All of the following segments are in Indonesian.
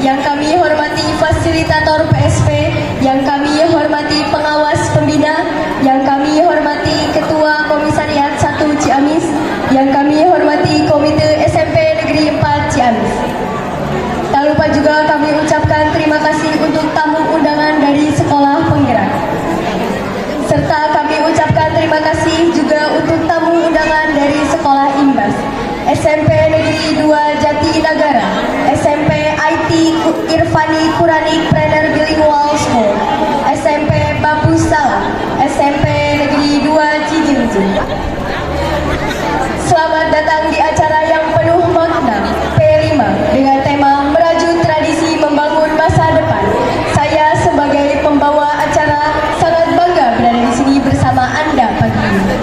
yang kami hormati fasilitator PSP, yang kami hormati pengawas pembina, yang kami hormati Ketua Komisariat 1 Ciamis, yang kami hormati Komite SMP Negeri 4 Ciamis. Tak lupa juga kami ucapkan terima kasih untuk tamu undangan dari Sekolah Penggerak. Serta kami ucapkan terima kasih juga untuk tamu undangan dari Sekolah Imbas, SMP Negeri 2 Jatinegara, SMP IT Irfani Quranic Trainer Bilingual School, SMP Babu Salam, SMP Negeri 2 Cijenju. Selamat datang di acara yang penuh makna P5 dengan tema Merajut Tradisi Membangun Masa Depan. Saya sebagai pembawa acara sangat bangga berada di sini bersama Anda pagi ini.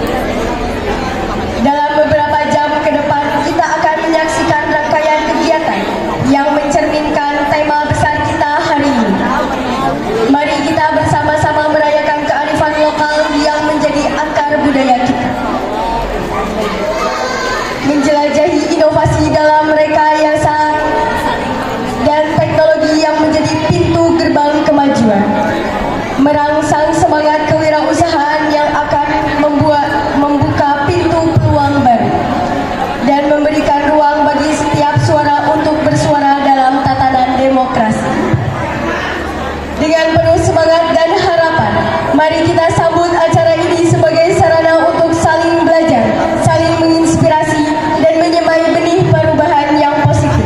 Dalam beberapa jam ke depan kita akan menyaksikan rangkaian kegiatan yang mencerminkan tema besar kita hari ini. Mari kita bersama-sama merayakan kearifan lokal yang menjadi akar budaya kita. Menjelajahi inovasi dalam rekayasa dan teknologi yang menjadi pintu gerbang kemajuan. Merangsang semangat kewirausahaan yang akan membuka pintu peluang baru dan memberikan ruang bagi setiap suara untuk bersuara dalam tatanan demokrasi. Dengan penuh semangat dan harapan, mari kita sambut acara ini sebagai sarana untuk saling belajar, saling menginspirasi, dan menyemai benih perubahan yang positif.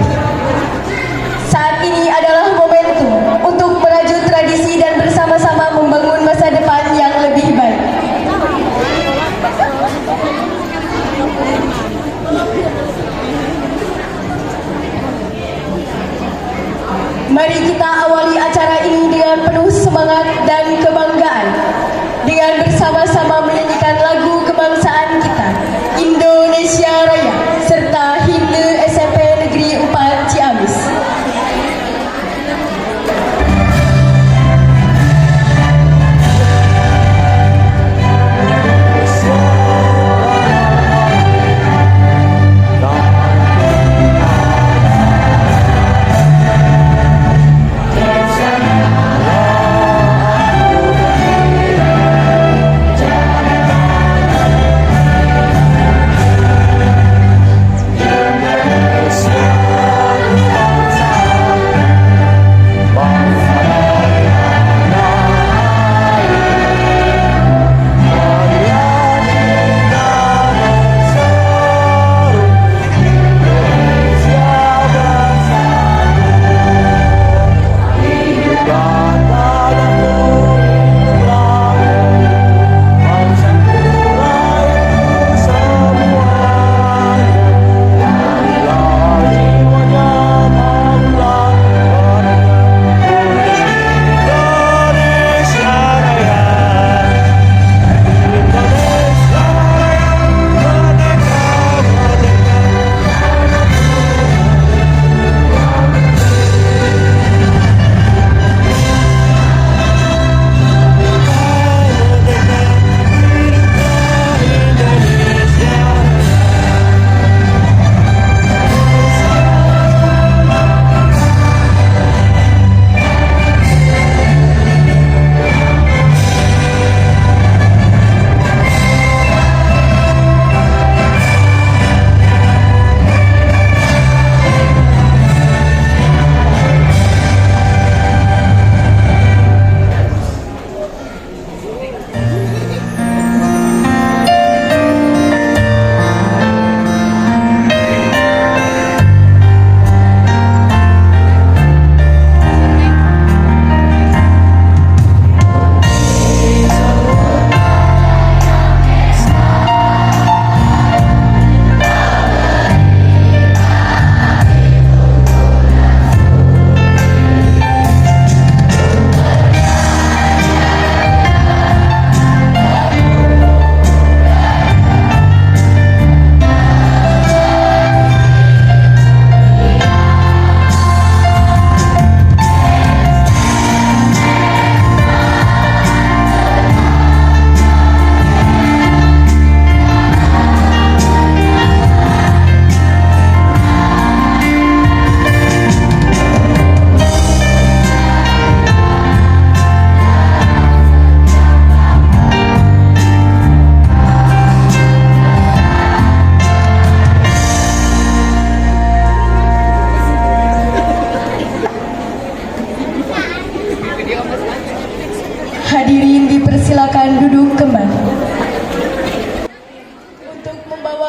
Saat ini adalah momentum untuk merajut tradisi dan bersama-sama membangun masa depan yang lebih baik. Mari kita awali acara ini dengan penuh semangat dan kebanggaan, dengan bersama-sama menyanyikan lagu kebangsaan kita, Indonesia Raya, serta himne SMP Negeri 4 Ciamis. Jangan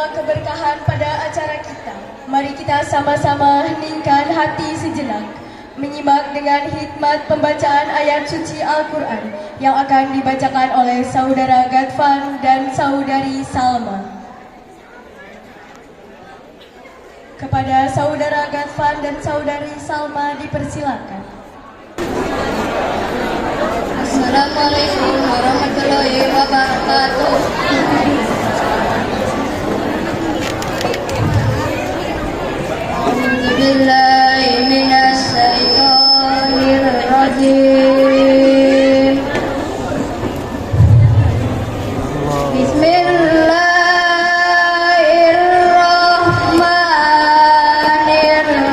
membawa keberkahan pada acara kita. Mari kita sama-sama heningkan hati sejenak, menyimak dengan hikmat pembacaan ayat suci Al-Quran yang akan dibacakan oleh Saudara Gadfan dan Saudari Salma. Kepada Saudara Gadfan dan Saudari Salma dipersilakan. Assalamualaikum warahmatullahi wabarakatuh. A'udzubillahi minasyaitonir rajim. Bismillahirrahmanirrahim.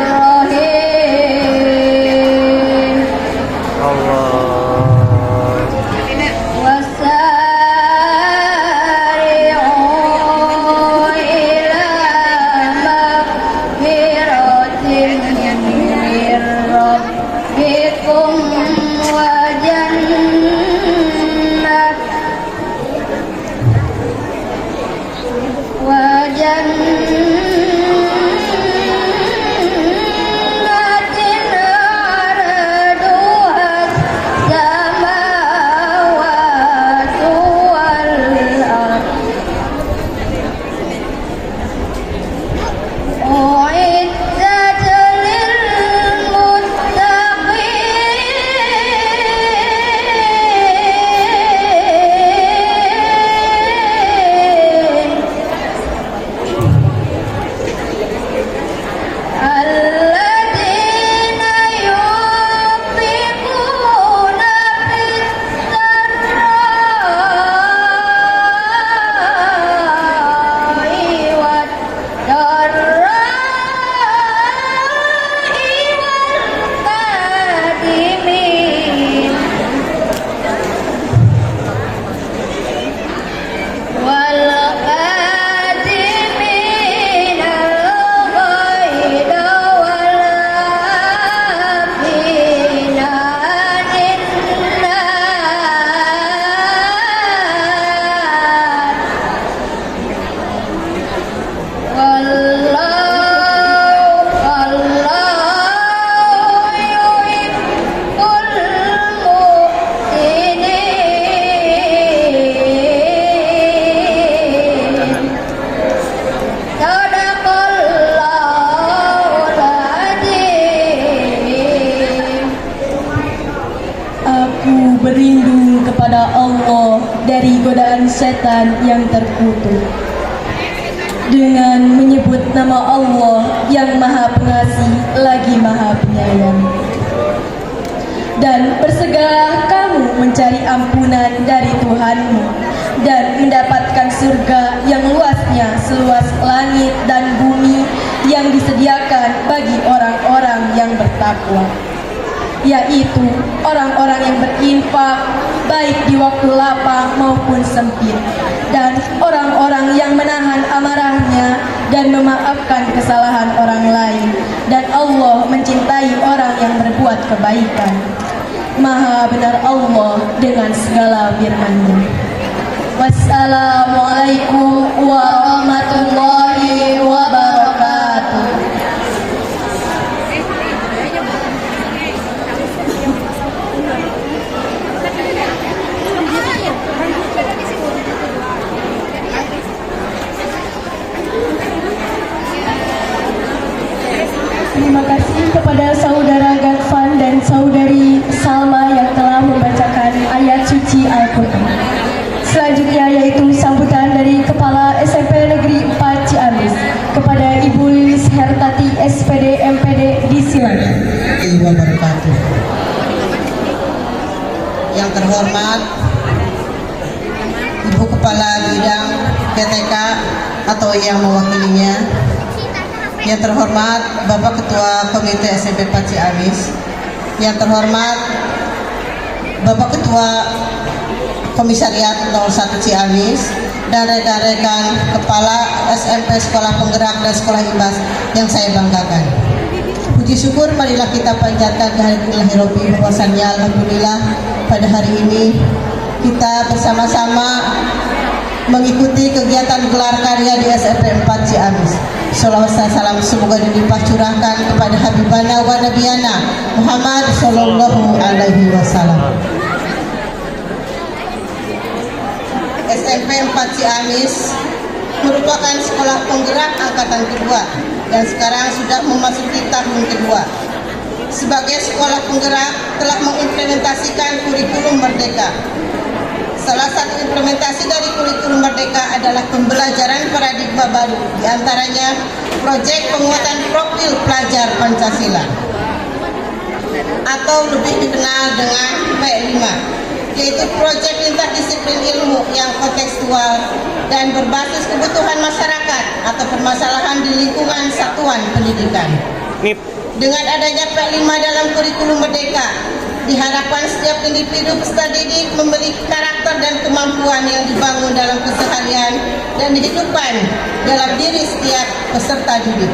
Berlindung kepada Allah dari godaan setan yang terkutuk dengan menyebut nama Allah yang Maha Pengasih lagi Maha Penyayang. Dan bersegeralah kamu mencari ampunan dari Tuhanmu dan mendapatkan surga yang luasnya seluas langit dan bumi yang disediakan bagi orang-orang yang bertakwa, yaitu orang-orang yang berinfak baik di waktu lapang maupun sempit, dan orang-orang yang menahan amarahnya dan memaafkan kesalahan orang lain, dan Allah mencintai orang yang berbuat kebaikan. Maha benar Allah dengan segala firman-Nya. Wassalamualaikum warahmatullahi wabarakatuh. Terima kasih kepada Saudara Gadfan dan Saudari Salma yang telah membacakan ayat suci Al-Quran. Selanjutnya yaitu sambutan dari Kepala SMP Negeri 4 Ciamis kepada Ibu Lilis Hertati SPD MPD disilakan. Wabarakatuh. Yang terhormat Ibu Kepala Bidang PTK atau yang mewakilinya, yang terhormat Bapak Ketua Komite SMP 4 Ciamis, yang terhormat Bapak Ketua Komisariat 01 Ciamis, dan rekan-rekan Kepala SMP Sekolah Penggerak dan Sekolah Ibas yang saya banggakan. Puji syukur marilah kita panjatkan kehadiran bahwasannya alhamdulillah pada hari ini kita bersama-sama mengikuti kegiatan gelar karya di SMP 4 Ciamis. Shalawat dan salam semoga dilimpah curahkan kepada Habibana wa Nabiyana Muhammad Sallallahu Alaihi Wasallam. SMP 4 Ciamis merupakan sekolah penggerak angkatan kedua dan sekarang sudah memasuki tahun kedua. Sebagai sekolah penggerak telah mengimplementasikan kurikulum Merdeka. Salah satu implementasi dari kurikulum Merdeka adalah pembelajaran paradigma baru, diantaranya proyek penguatan profil pelajar Pancasila atau lebih dikenal dengan P5, yaitu proyek interdisiplin ilmu yang kontekstual dan berbasis kebutuhan masyarakat atau permasalahan di lingkungan satuan pendidikan. Dengan adanya P5 dalam kurikulum Merdeka, diharapkan setiap individu peserta didik memiliki karakter dan kemampuan yang dibangun dalam keseharian dan dihidupkan dalam diri setiap peserta didik.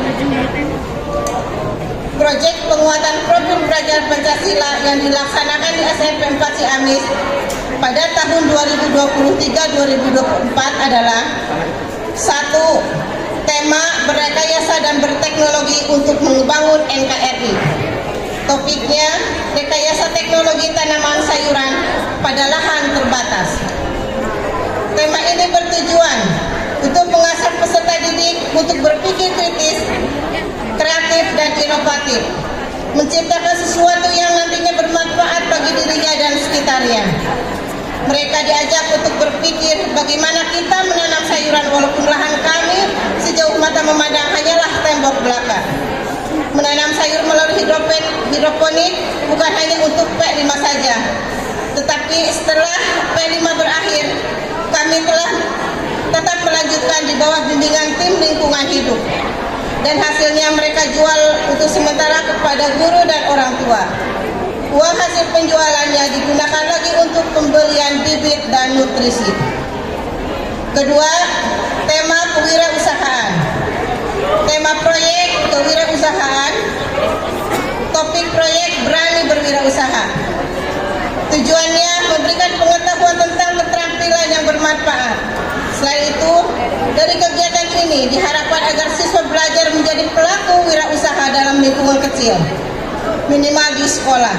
Proyek penguatan profil pelajar Pancasila yang dilaksanakan di SMP 4 Ciamis pada tahun 2023-2024 adalah 1. Tema berrekayasa dan berteknologi untuk membangun NKRI. Topiknya rekayasa teknologi tanaman sayuran pada lahan terbatas. Tema ini bertujuan untuk mengasah peserta didik untuk berpikir kritis, kreatif dan inovatif, menciptakan sesuatu yang nantinya bermanfaat bagi dirinya dan sekitarnya. Mereka diajak untuk berpikir bagaimana kita menanam sayuran walaupun lahan kami sejauh mata memandang hanyalah tembok belakang. Menanam sayur melalui hidroponik bukan hanya untuk P5 saja, tetapi setelah P5 berakhir, kami telah tetap melanjutkan di bawah bimbingan tim lingkungan hidup. Dan hasilnya mereka jual untuk sementara kepada guru dan orang tua. Uang hasil penjualannya digunakan lagi untuk pembelian bibit dan nutrisi. Kedua, tema kewirausahaan. Tema proyek kewirausahaan. Topik proyek berani berwirausaha. Tujuannya memberikan pengetahuan tentang keterampilan yang bermanfaat. Selain itu, dari kegiatan ini diharapkan agar siswa belajar menjadi pelaku wirausaha dalam lingkungan kecil, minimal di sekolah.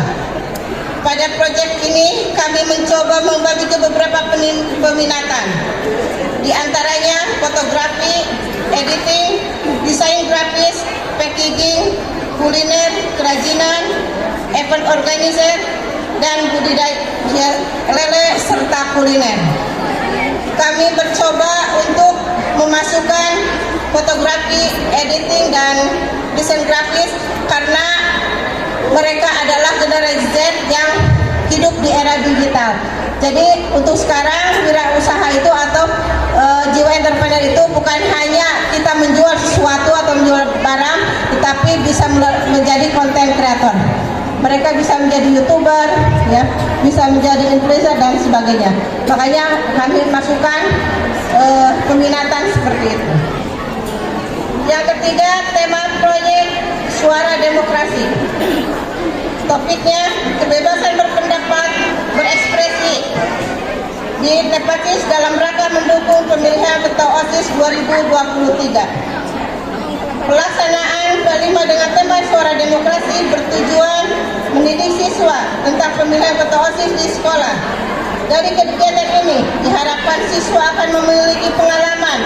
Pada proyek ini kami mencoba membagi ke beberapa peminatan, di antaranya fotografi, editing, desain grafis, packaging, kuliner, kerajinan, event organizer, dan budidaya lele serta kuliner. Kami mencoba untuk memasukkan fotografi, editing, dan desain grafis karena mereka adalah generasi Z yang hidup di era digital. Jadi untuk sekarang wirausaha itu atau jiwa entrepreneur itu bukan hanya kita menjual sesuatu atau menjual barang, tetapi bisa menjadi konten kreator. Mereka bisa menjadi YouTuber, ya, bisa menjadi influencer dan sebagainya. Makanya kami masukkan peminatan seperti itu. Yang ketiga, tema proyek Suara Demokrasi. Topiknya kebebasan berpendapat, berekspresi. Ditepati dalam rangka mendukung pemilihan ketua OSIS 2023. Pelaksanaan P5 dengan tema Suara Demokrasi bertujuan mendidik siswa tentang pemilihan ketua OSIS di sekolah. Dari kegiatan ini diharapkan siswa akan memiliki pengalaman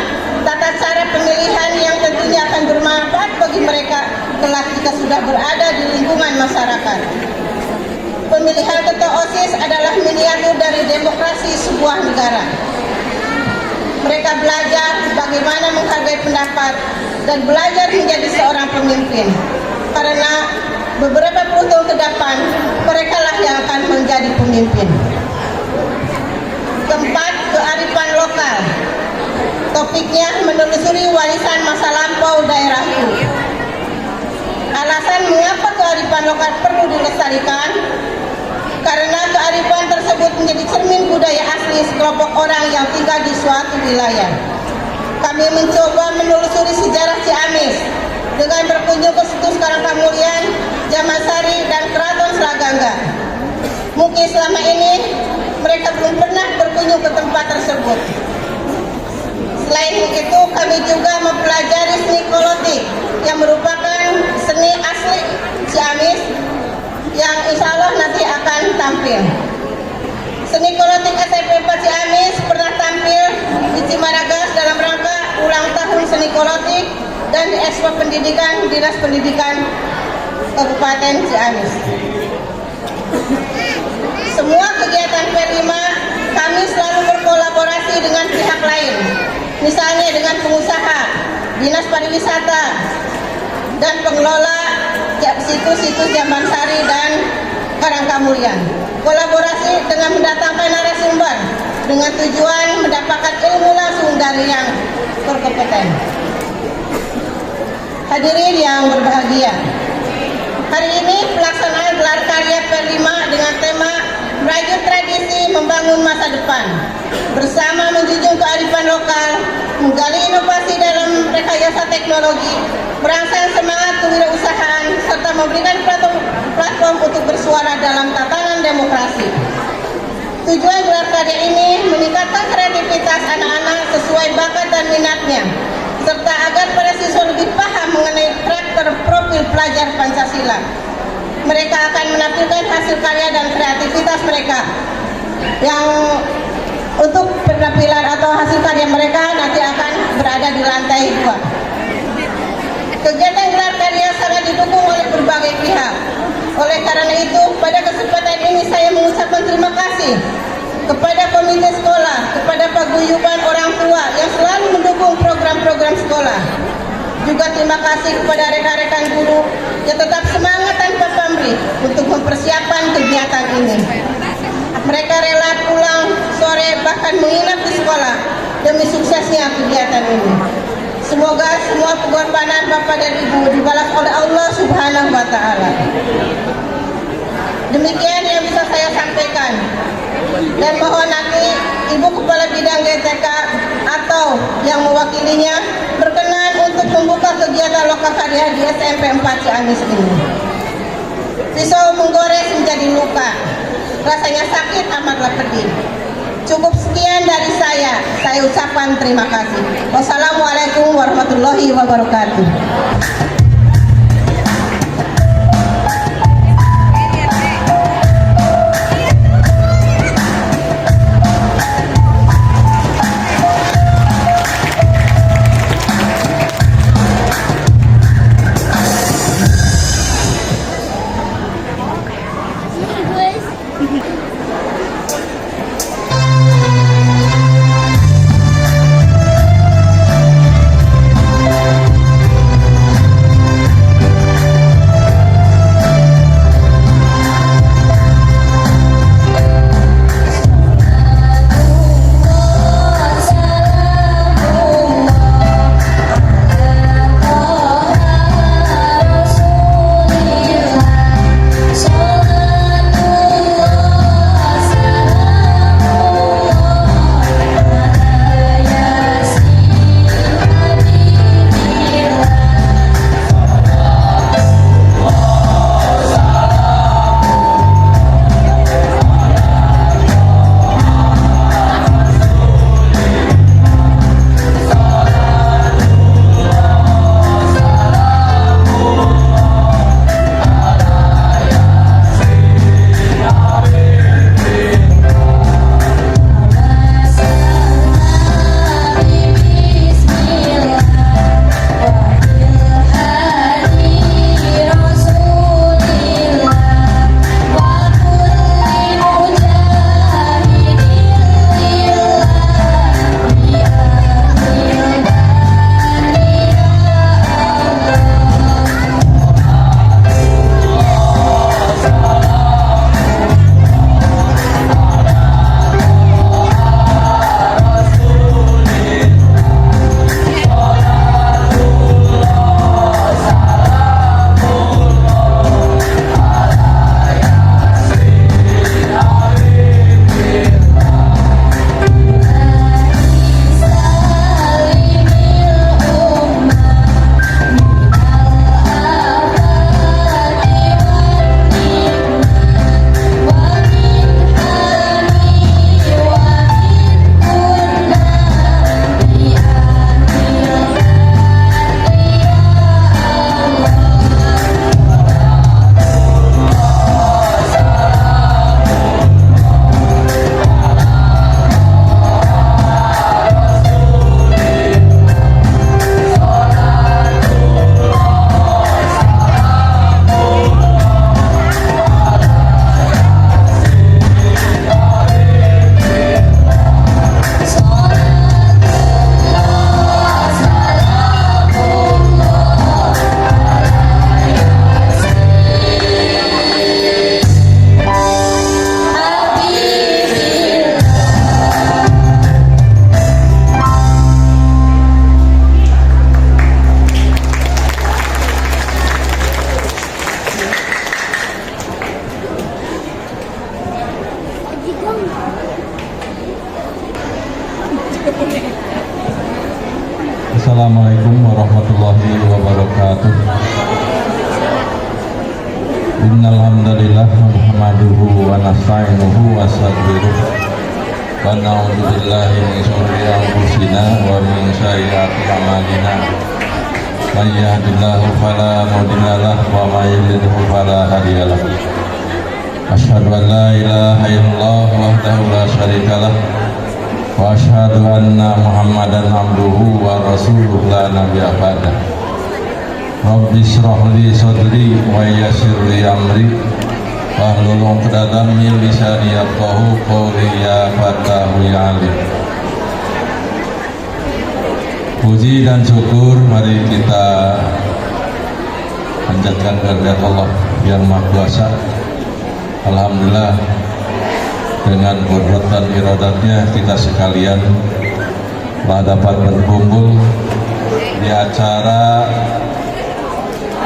tata cara pemilihan yang tentunya akan bermanfaat bagi mereka kelak jika sudah berada di lingkungan masyarakat. Pemilihan ketua OSIS adalah miniatur dari demokrasi sebuah negara. Mereka belajar bagaimana menghargai pendapat dan belajar menjadi seorang pemimpin. Karena beberapa puluh tahun ke depan, mereka lah yang akan menjadi pemimpin. Keempat, kearifan lokal. Topiknya menelusuri warisan masa lampau daerahku. Alasan mengapa kearifan lokal perlu dilestarikan? Karena kearifan tersebut menjadi cermin budaya asli sekelompok orang yang tinggal di suatu wilayah. Kami mencoba menelusuri sejarah Ciamis dengan berkunjung ke situs Karangkamulian, Jamasari, dan Keraton Selagangga. Mungkin selama ini mereka belum pernah berkunjung ke tempat tersebut. merupakan seni asli Ciamis yang insya Allah nanti akan tampil. Seni kolotik SMP 4 Ciamis pernah tampil di Cimaragas dalam rangka ulang tahun seni kolotik dan di Expo Pendidikan Dinas Pendidikan Kabupaten Ciamis. Semua kegiatan P5 kami selalu berkolaborasi dengan pihak lain, misalnya dengan pengusaha, dinas pariwisata, dan pengelola situs-situs Jambansari dan Karangkamulyan. Kolaborasi dengan mendatangkan narasumber dengan tujuan mendapatkan ilmu langsung dari yang berkompeten. Hadirin yang berbahagia, hari ini pelaksanaan gelar karya P5 dengan tema Merajut Tradisi Membangun Masa Depan bersama menjunjung kearifan lokal, menggali inovasi dalam rekayasa teknologi, merangsang semangat kewirausahaan, serta memberikan platform untuk bersuara dalam tatanan demokrasi. Tujuan gelar karya ini meningkatkan kreativitas anak-anak sesuai bakat dan minatnya, serta agar para siswa lebih paham mengenai karakter profil pelajar Pancasila. Mereka akan menampilkan hasil karya dan kreativitas mereka yang untuk penampilan atau hasil karya mereka nanti akan berada di lantai 2. Kegiatan gelar karya sangat didukung oleh berbagai pihak. Oleh karena itu, pada kesempatan ini saya mengucapkan terima kasih kepada komite sekolah, kepada paguyuban orang tua yang selalu mendukung program-program sekolah. Juga terima kasih kepada rekan-rekan guru yang tetap semangat tanpa pamrih untuk mempersiapkan kegiatan ini. Mereka rela pulang sore bahkan menginap di sekolah demi suksesnya kegiatan ini. Semoga semua pengorbanan Bapak dan Ibu dibalas oleh Allah Subhanahu wa Ta'ala. Demikian yang bisa saya sampaikan. Dan mohon nanti Ibu Kepala Bidang GTK atau yang mewakilinya berkenan untuk membuka kegiatan lokakarya di SMP 4 Ciamis ini. Pisau menggores menjadi luka, rasanya sakit amatlah pedih. Cukup sekian dari saya ucapkan terima kasih. Wassalamualaikum warahmatullahi wabarakatuh. Assalamualaikum warahmatullahi wabarakatuh. Innal hamdalillah nahmaduhu wa nasta'inuhu wa nastaghfiruh wa na'udzu billahi min shururi anfusina wa min sayyiati a'malina. May yahdihillahu fala mudilla lahu wa may yudlil fala hadiya lahu. Asyhadu an la ilaha illallah wahdahu la syarika lahu wa asyhadu anna Muhammadan abduhu wa rasuluhu la nabiyya ba'dahu. Rabbi shrah li sadri wa yassir li amri wahlul 'uqdatam min lisani yafqahu qawli ya fatahu ya alim. Puji dan syukur mari kita panjatkan kehadirat Allah yang Maha Kuasa. Alhamdulillah, dengan qudrat dan iradatnya kita sekalian telah dapat berkumpul di acara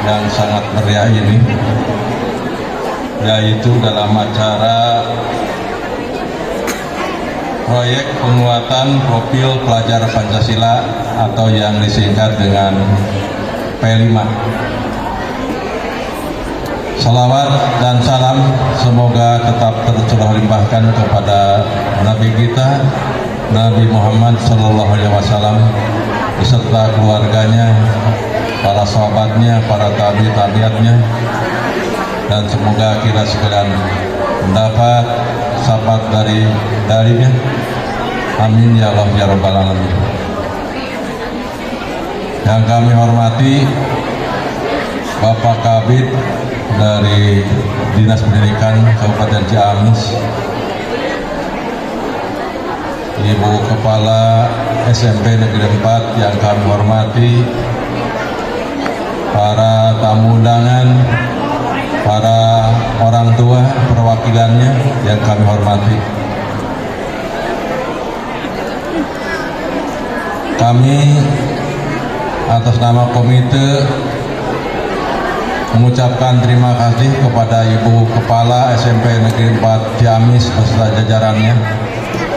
yang sangat meriah ini, yaitu dalam acara proyek penguatan profil pelajar Pancasila atau yang disingkat dengan P5. Salawat dan salam semoga tetap tercurah limpahkan kepada Nabi kita, Nabi Muhammad SAW, beserta keluarganya, para sahabatnya, para tabi'atnya, dan semoga kita sekalian mendapat syafaat darinya. Amin ya Allah ya Rabbal Alamin. Yang kami hormati Bapak Kabid dari Dinas Pendidikan Kabupaten Ciamis, Ibu Kepala SMP Negeri 4 yang kami hormati, para tamu undangan, para orang tua perwakilannya yang kami hormati. Kami atas nama komite mengucapkan terima kasih kepada Ibu Kepala SMP Negeri 4 Ciamis beserta jajarannya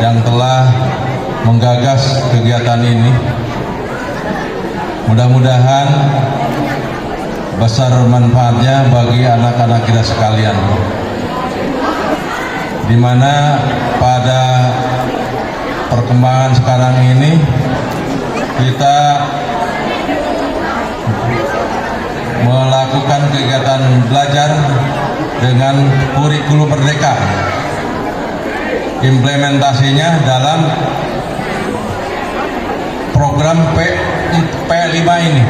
yang telah menggagas kegiatan ini. Mudah-mudahan besar manfaatnya bagi anak-anak kita sekalian, di mana pada perkembangan sekarang ini kita melakukan kegiatan belajar dengan kurikulum merdeka. Implementasinya dalam program P5 ini,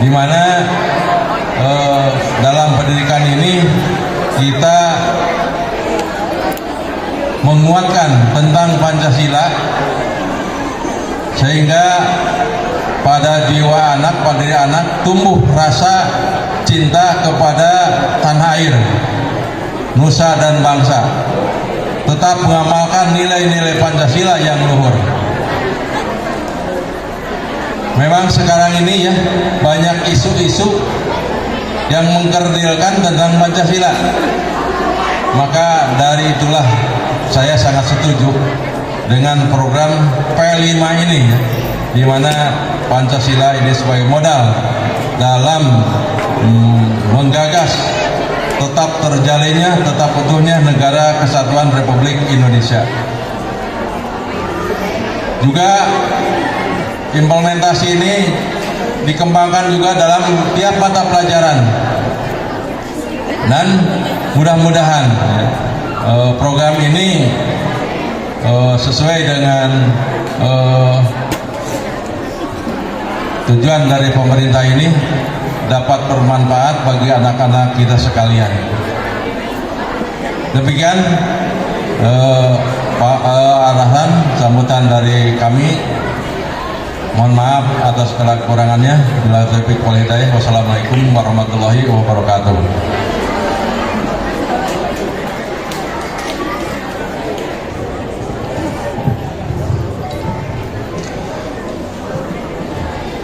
di mana dalam pendidikan ini kita menguatkan tentang Pancasila sehingga pada jiwa anak, pada diri anak tumbuh rasa cinta kepada tanah air, nusa dan bangsa, tetap mengamalkan nilai-nilai Pancasila yang luhur. Memang sekarang ini ya banyak isu-isu yang mengkerdilkan tentang Pancasila. Maka dari itulah saya sangat setuju dengan program P5 ini ya, di mana Pancasila ini sebagai modal dalam menggagas tetap terjalinnya, tetap utuhnya Negara Kesatuan Republik Indonesia. Juga implementasi ini dikembangkan juga dalam tiap mata pelajaran, dan mudah-mudahan program ini sesuai dengan tujuan dari pemerintah ini dapat bermanfaat bagi anak-anak kita sekalian. Demikian arahan sambutan dari kami. Mohon maaf atas segala kekurangannya. Bila taufiq wal hidayah. Wassalamualaikum warahmatullahi wabarakatuh.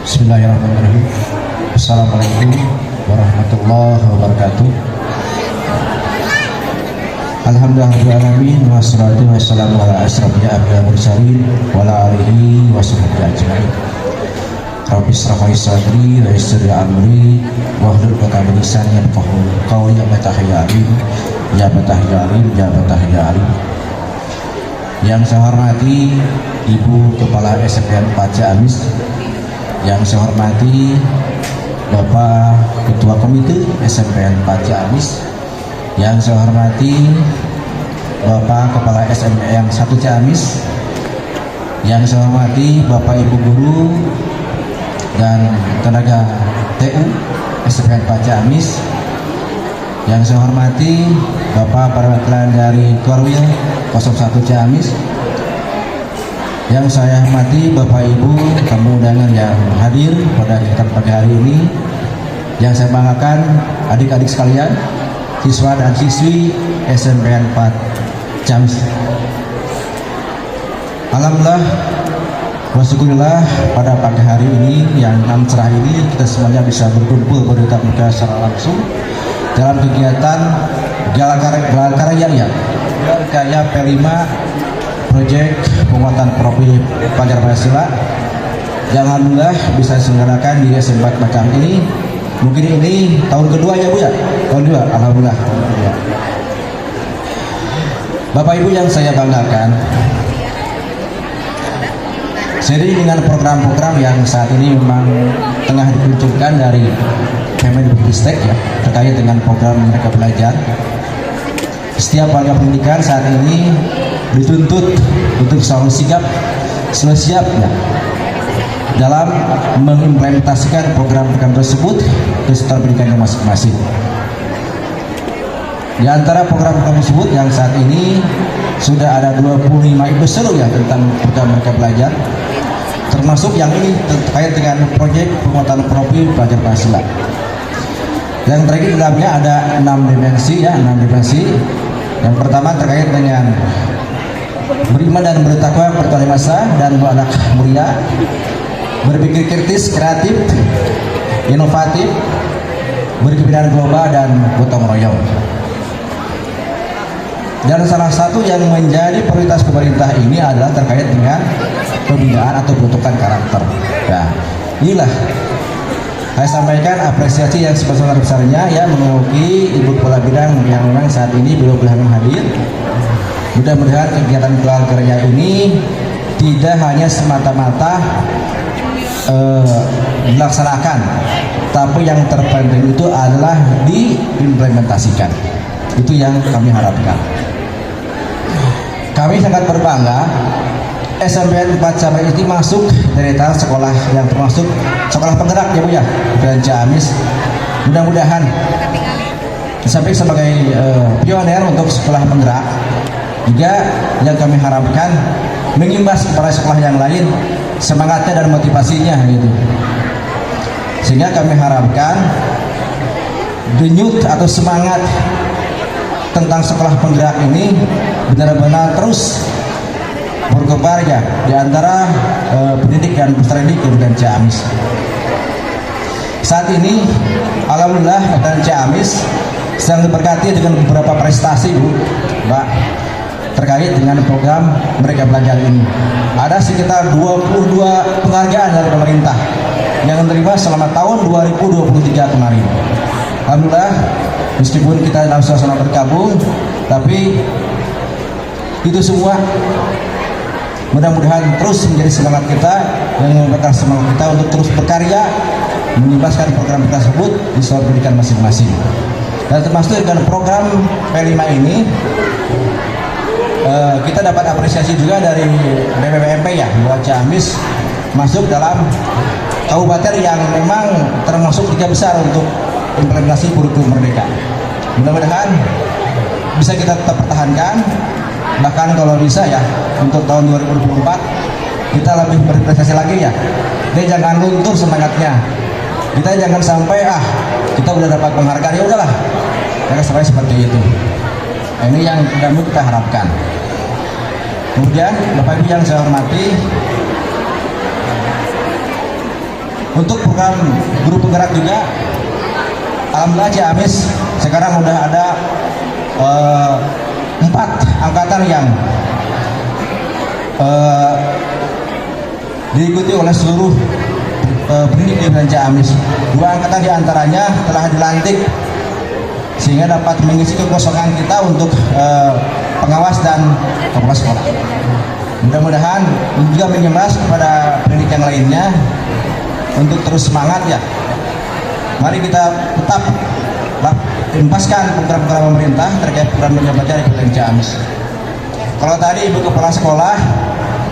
Bismillahirrahmanirrahim. Assalamualaikum warahmatullahi wabarakatuh. Alhamdulillahirrahmanirrahim. Wassalatu wassalamu ala asyrafil anbiya'i wal mursalin wa ala alihi wa sahbihi ajma'in. Rabbi shrah li sadri wa yassir li amri wahlul 'uqdatam min lisani yafqahu qawli. Ya Fatahil Alim, ya Fatahil Alim, ya Fatahil Alim. Yang saya hormati Ibu Kepala SMPN 4 Ciamis, yang saya hormati Bapak Ketua Komite SMPN 4 Ciamis, yang saya hormati Bapak Kepala SMPN 1 Ciamis, yang saya hormati Bapak Ibu Guru dan tenaga TU SMPN 4 Ciamis, yang saya hormati Bapak perwakilan dari Korwil 01 Ciamis, yang saya hormati Bapak Ibu tamu undangan yang hadir pada kegiatan pagi hari ini, yang saya banggakan adik-adik sekalian, siswa dan siswi SMPN 4 Ciamis. Alhamdulillah wasyukurillah, pada pagi hari ini yang cerah ini kita semuanya bisa berkumpul bertatap muka secara langsung dalam kegiatan Gelar Karya P5 Proyek Penguatan Profil Pelajar Pancasila yang alhamdulillah bisa diselenggarakan di SMPN 4 macam ini. Mungkin ini tahun kedua ya Bu ya? Tahun kedua, alhamdulillah. Bapak Ibu yang saya banggakan, seiring dengan program-program yang saat ini memang tengah diluncurkan dari Kemendikbudristek ya, terkait dengan program Merdeka Belajar, setiap warga pendidikan saat ini dituntut untuk selalu siap ya, dalam mengimplementasikan program-program tersebut ke sektor pendidikannya masing-masing. Di antara program-program tersebut yang saat ini sudah ada 25 episode ya tentang program Merdeka Belajar, termasuk yang ini terkait dengan proyek penguatan profil pelajar Pancasila. Yang terakhir di dalamnya ada 6 dimensi ya, 6 dimensi. Yang pertama terkait dengan beriman dan bertakwa, bertakwa masa dan beranak mulia, berpikir kritis, kreatif, inovatif, berkepentingan global dan gotong royong. Dan salah satu yang menjadi prioritas pemerintah ini adalah terkait dengan pembinaan atau bentukan karakter. Nah, inilah saya sampaikan apresiasi yang sebesar-besarnya ya mengawaki Ibu Kepala Bidang yang memang saat ini belum hadir. Mudah-mudahan kegiatan Gelar Karya ini tidak hanya semata-mata dilaksanakan, tapi yang terpenting itu adalah diimplementasikan. Itu yang kami harapkan. Kami sangat berbangga SMPN 4 Ciamis ini masuk deretan sekolah yang termasuk sekolah penggerak ya Bu ya, dan Ciamis. Mudah-mudahan sampai sebagai pioner untuk sekolah penggerak juga yang kami harapkan mengimbas kepada sekolah yang lain semangatnya dan motivasinya gitu. Sehingga kami harapkan denyut atau semangat tentang sekolah penggerak ini benar-benar terus berkembang ya di antara pendidik dan peserta didik Kabupaten Ciamis. Saat ini alhamdulillah Kabupaten Ciamis sedang diberkati dengan beberapa prestasi Bu, Mbak, terkait dengan program Merdeka Belajar ini. Ada sekitar 22 penghargaan dari pemerintah yang menerima selama tahun 2023 kemarin. Alhamdulillah, meskipun kita dalam suasana berkabung, tapi itu semua mudah-mudahan terus menjadi semangat kita dan memberikan semangat kita untuk terus berkarya mengimbaskan program tersebut di seluruh pendidikan masing-masing. Dan termasuk dengan program P5 ini kita dapat apresiasi juga dari BPPMP ya, bahwa Ciamis masuk dalam kabupaten yang memang termasuk 3 besar untuk implementasi kurikulum merdeka. Mudah-mudahan bisa kita tetap pertahankan, bahkan kalau bisa ya untuk tahun 2024 kita lebih berprestasi lagi ya. Dan jangan luntur semangatnya. Kita jangan sampai kita udah dapat penghargaan ya udahlah. Jangan sampai seperti itu. Nah, ini yang kita harapkan. Kemudian Bapak Ibu yang saya hormati, untuk program guru penggerak juga alhamdulillah Ciamis sekarang udah ada 4 angkatan yang diikuti oleh seluruh pendidik di Wilayah Ciamis. 2 angkatan diantaranya telah dilantik sehingga dapat mengisi kekosongan kita untuk pengawas dan kepala sekolah. Mudah-mudahan juga menyemas kepada pendidik yang lainnya untuk terus semangat ya. Mari kita tetap impaskan program-program pemerintah terkait program dunia baca di Wilayah Ciamis. Kalau tadi Ibu Kepala Sekolah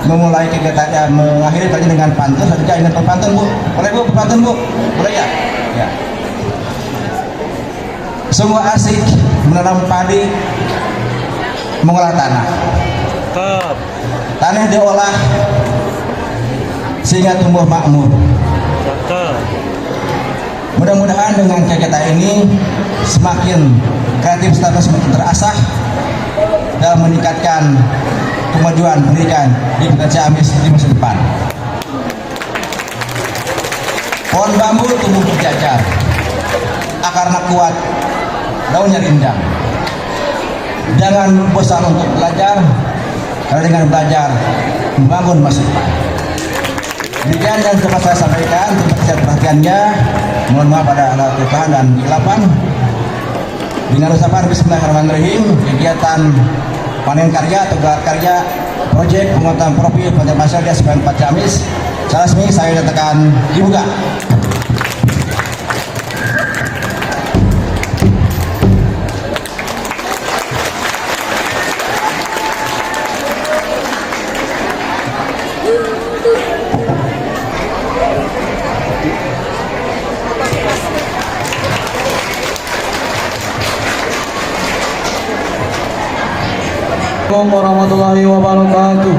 memulai kegiatannya, mengakhiri tadi dengan pantun, saya ingin berpantun Bu. Boleh Bu, berpantun Bu? Boleh ya? Ya. Sungguh asik menanam padi, mengolah tanah. Tanah diolah sehingga tumbuh makmur. Mudah-mudahan dengan kegiatan ini semakin kreativitas semakin terasah dalam meningkatkan kemajuan pendidikan di Kota Ciamis di masa depan. Pohon bambu tumbuh berjajar, akarnya kuat, daunnya rindang. Jangan bosan untuk belajar, karena dengan belajar membangun masa depan. Demikian yang dapat saya sampaikan. Terima kasih atas perhatiannya. Mohon maaf pada alat tuhan dan kegelapan. Dengan ucapan Bismillahirrahmanirrahim, kegiatan panen karya atau gelar karya proyek penguatan profil pelajar masyarakat SPN 4 Ciamis secara resmi saya nyatakan dibuka. Assalamualaikum warahmatullahi wabarakatuh.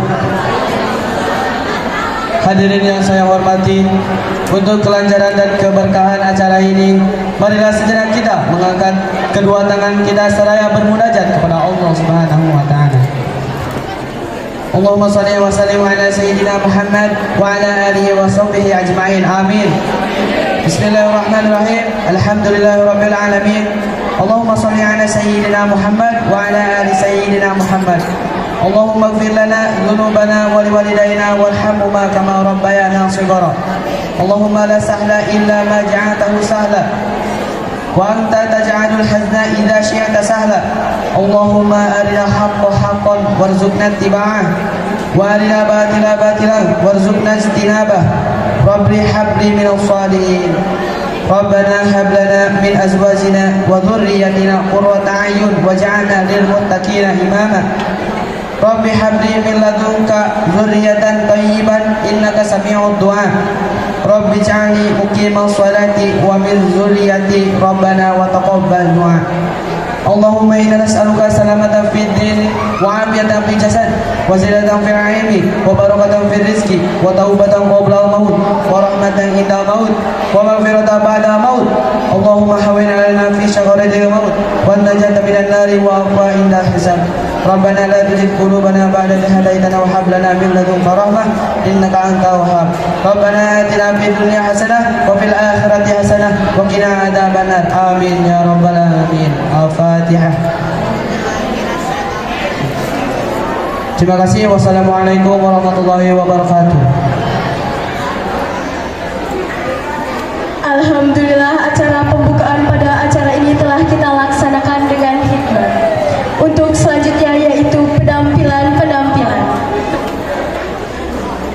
Hadirin yang saya hormati, untuk kelancaran dan keberkahan acara ini, marilah sejenak kita mengangkat kedua tangan kita seraya bermunajat kepada Allah Subhanahu wa taala. Allahumma shalli wa sallim ala sayyidina Muhammad wa ala alihi wa sahbihi ajma'in. Amin. Bismillahirrahmanirrahim. Alhamdulillahirabbil alamin. Allahumma shalli ala sayyidina Muhammad wa ala ali sayyidina Muhammad. Allahumma ighfir lana dhunubana wa liwalidayna warhamhuma kama rabbayana shighara. Allahumma la sahla illa ma ja'altahu sahla wa anta taj'alul hazna idza syi'ta sahla. Allahumma arina haqqa haqqan warzuqna ittiba'ah wa arina batila batilan warzuqna ijtinabah. Rabbi habli minas salihin. Rabbana hab lana min azwajina wa dhurriyyatina qurrata a'yun waj'alna lil muttaqina imama. Rabbi habli min ladunka dzurriyyatan thayyiban innaka sami'ud du'a. Rabbi ij'alni muqimas sholati wa min dzurriyyati rabbana wa taqabbal du'a. Allahumma inna nas'aluka salamatan fid din wa 'afiyatan fil jasad wa ziyadatan fil 'ilmi wa barakatan fil rizqi wa taubatan qabla al-maut wa rahmatan inda al-maut wa maghfiratan ba'da al-maut. Allahumma hawwin 'alaina fi shagharidil maut wa najata minan nari wa afa inda hisab. Rabbana la tuzigh qulubana ba'da idh hadaytana wa hab lana min ladunka rahmah innaka antal wahhab. Rabbana atina fid dunya hasanah wa fil akhirati hasanah wa qina adzabannar. Amin ya rabbal alamin. Al-Fatihah. Terima kasih. Wassalamualaikum warahmatullahi wabarakatuh. Alhamdulillah, acara pembukaan pada acara ini telah kita laksanakan dengan hikmat. Untuk selanjutnya yaitu penampilan-penampilan.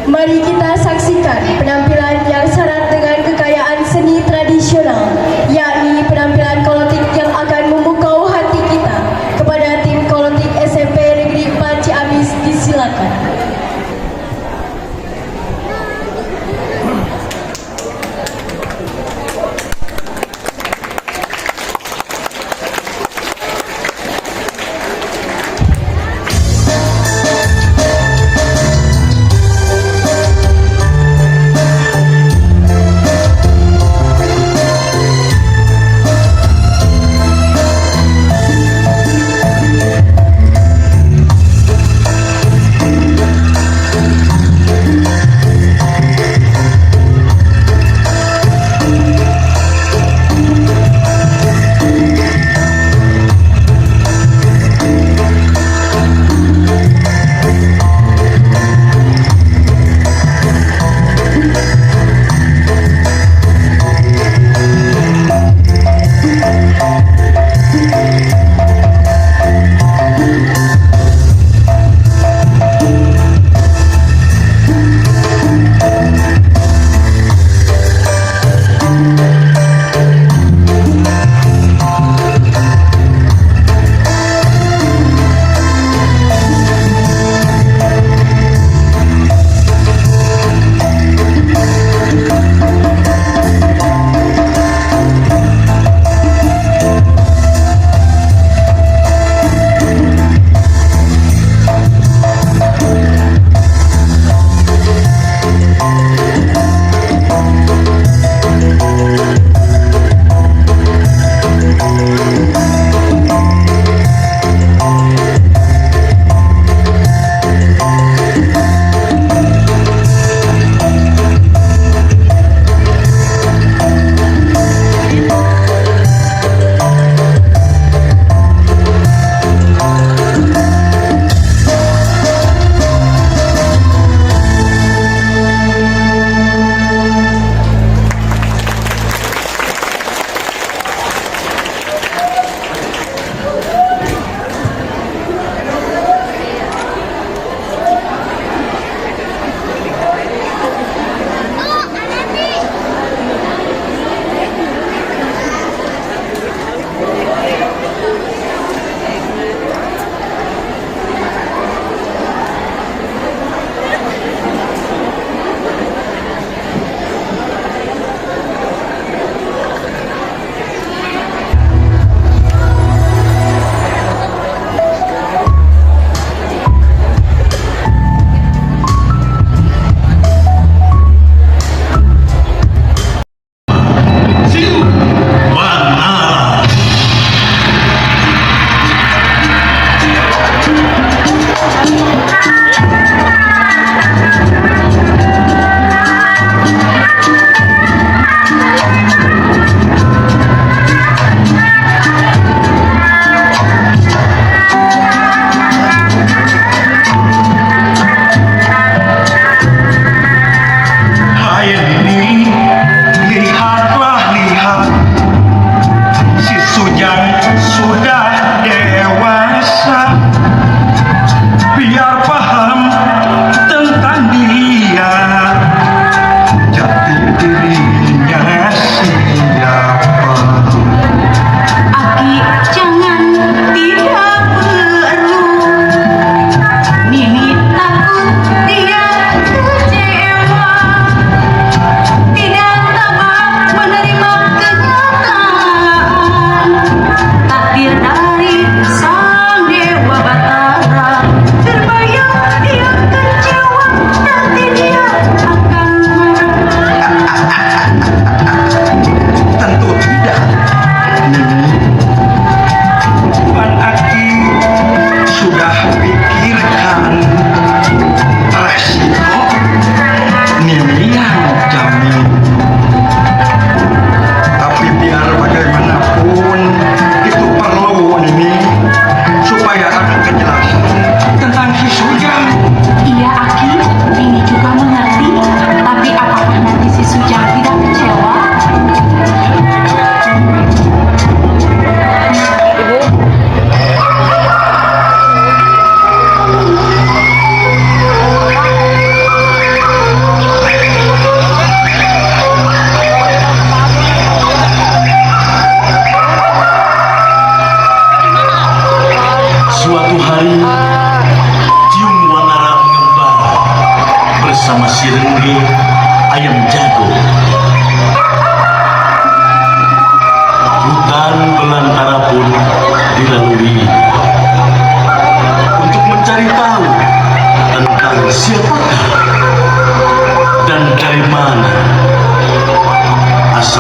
Mari kita saksikan penampilan yang syarat dengan kekayaan seni tradisional, yakni penampilan kolotik yang akan memukau hati kita. Kepada tim kolotik SMP Negeri 4 Ciamis, disilakan.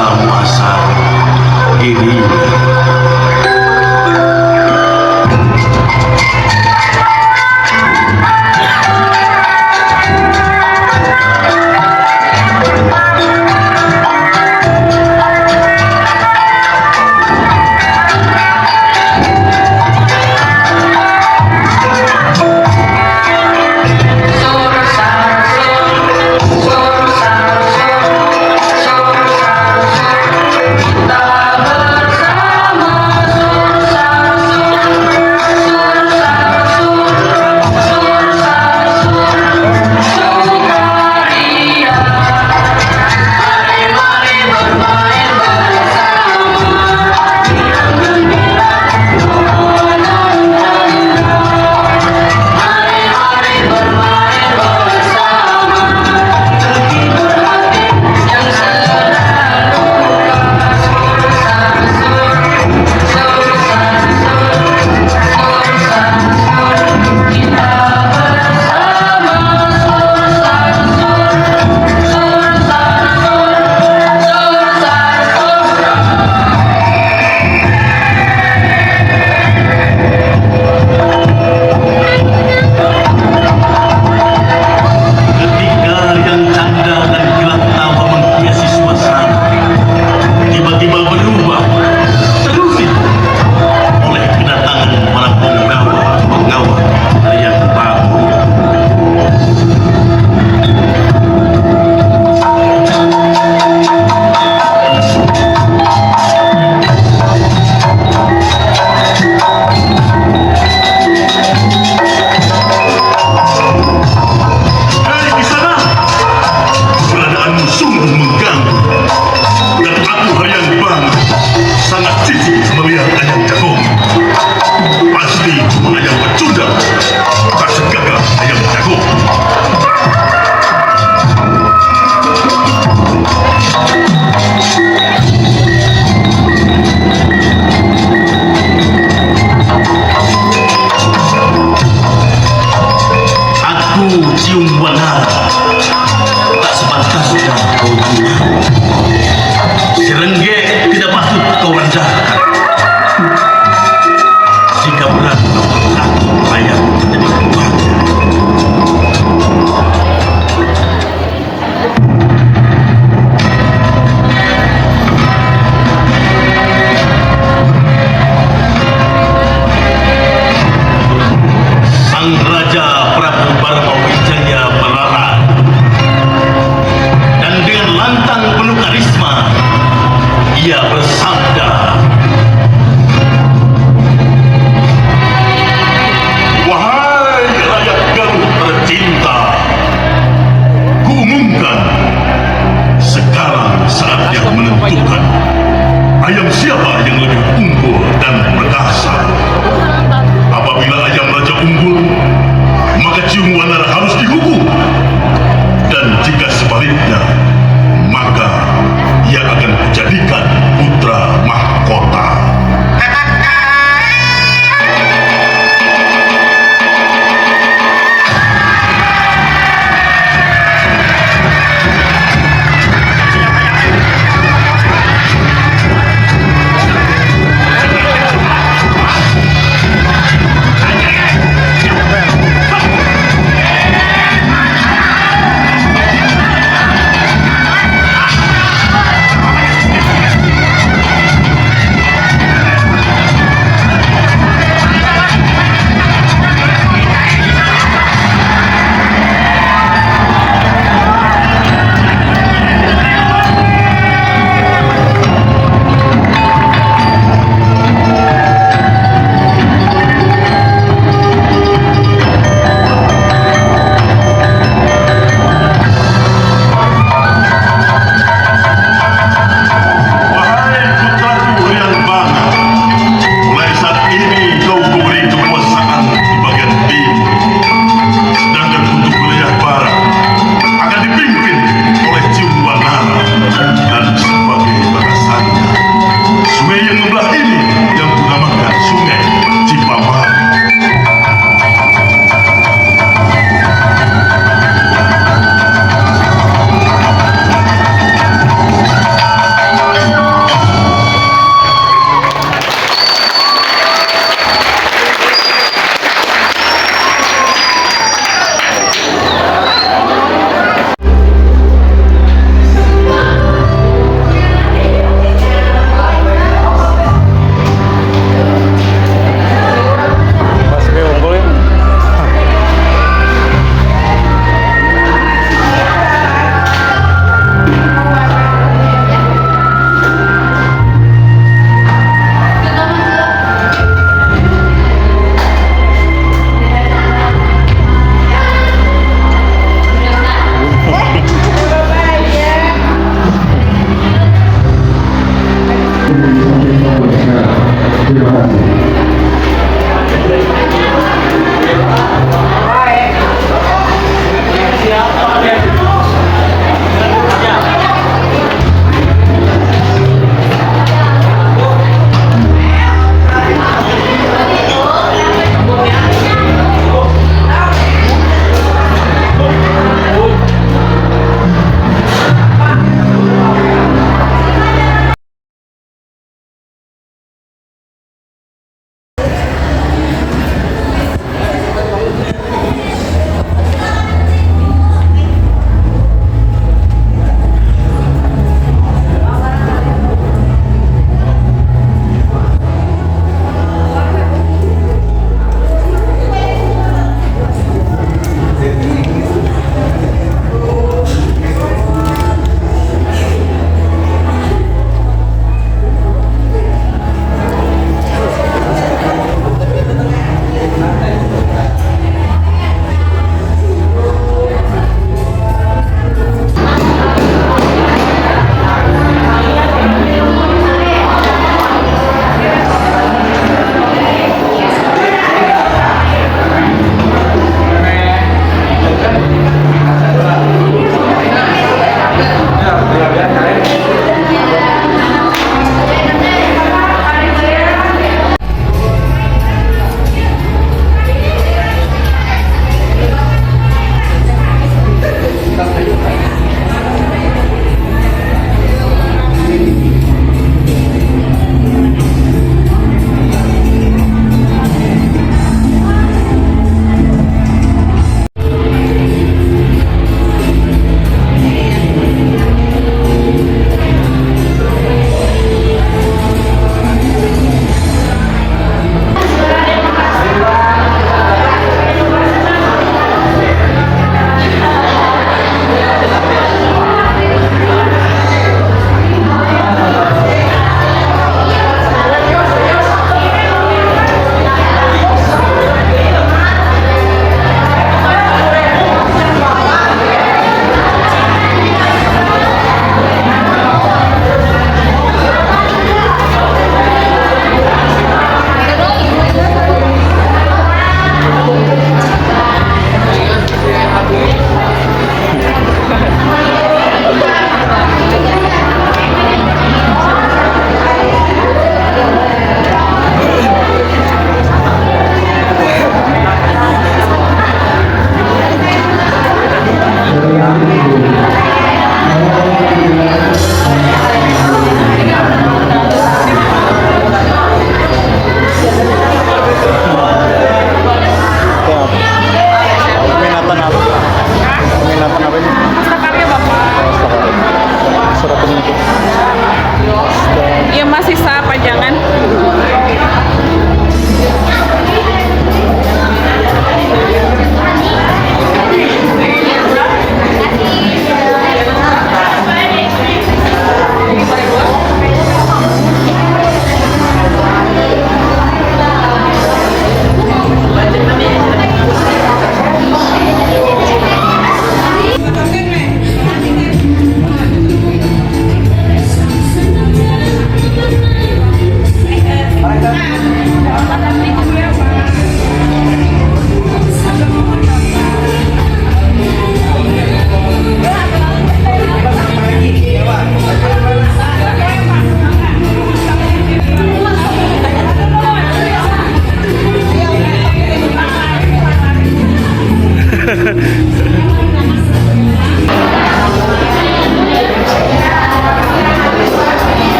muasal ini. Cium warna tak sepantasnya kau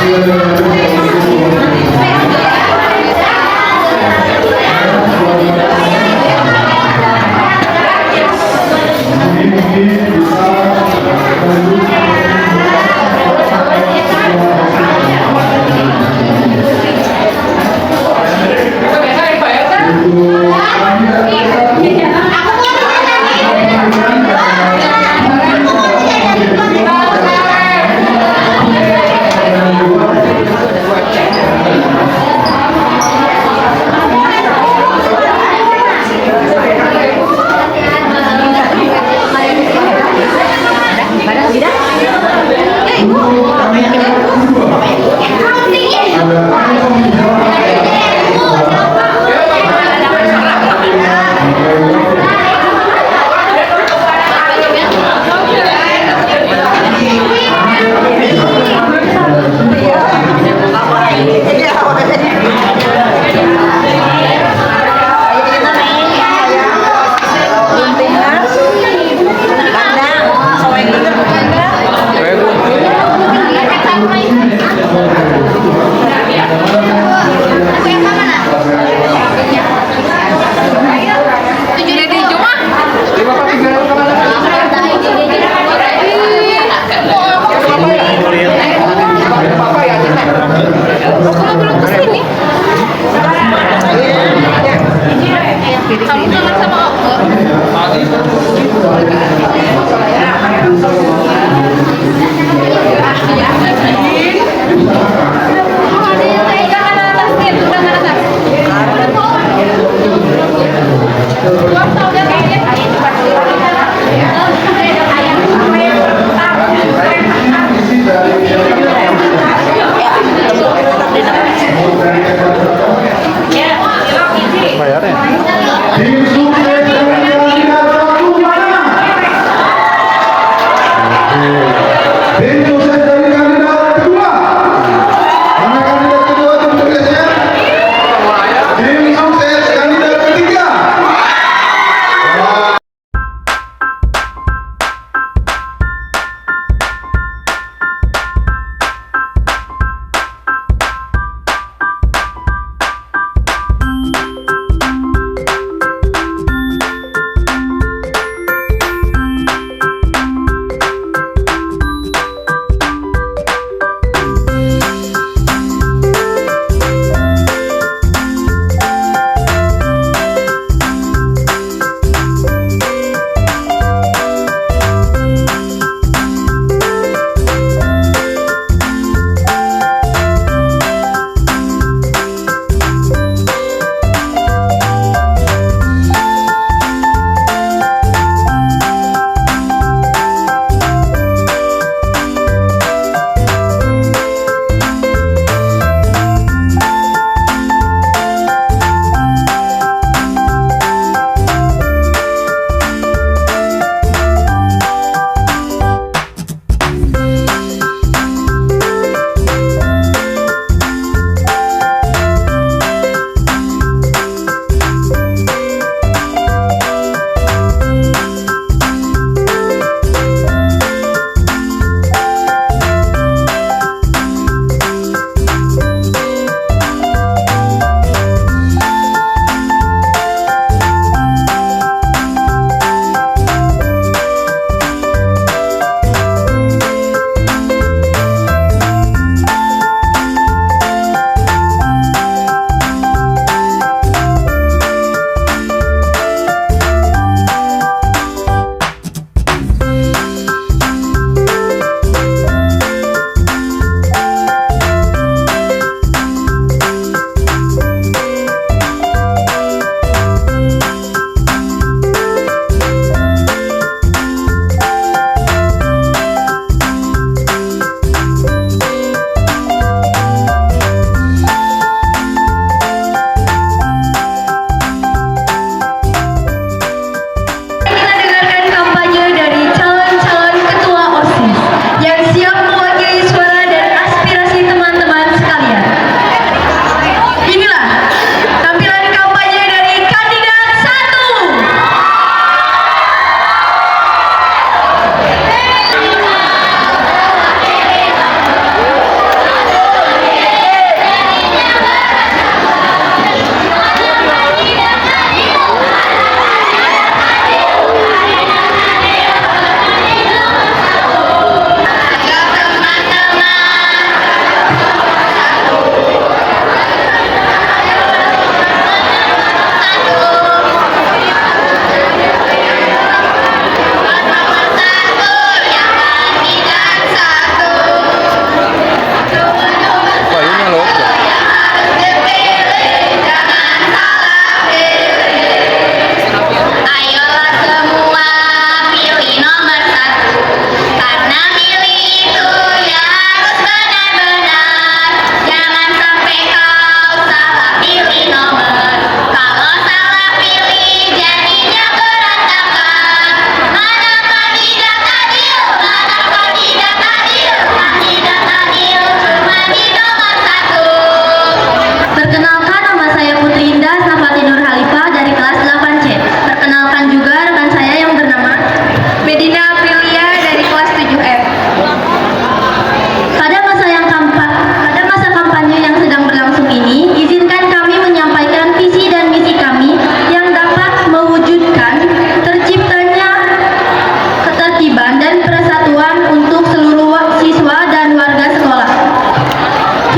Ayam.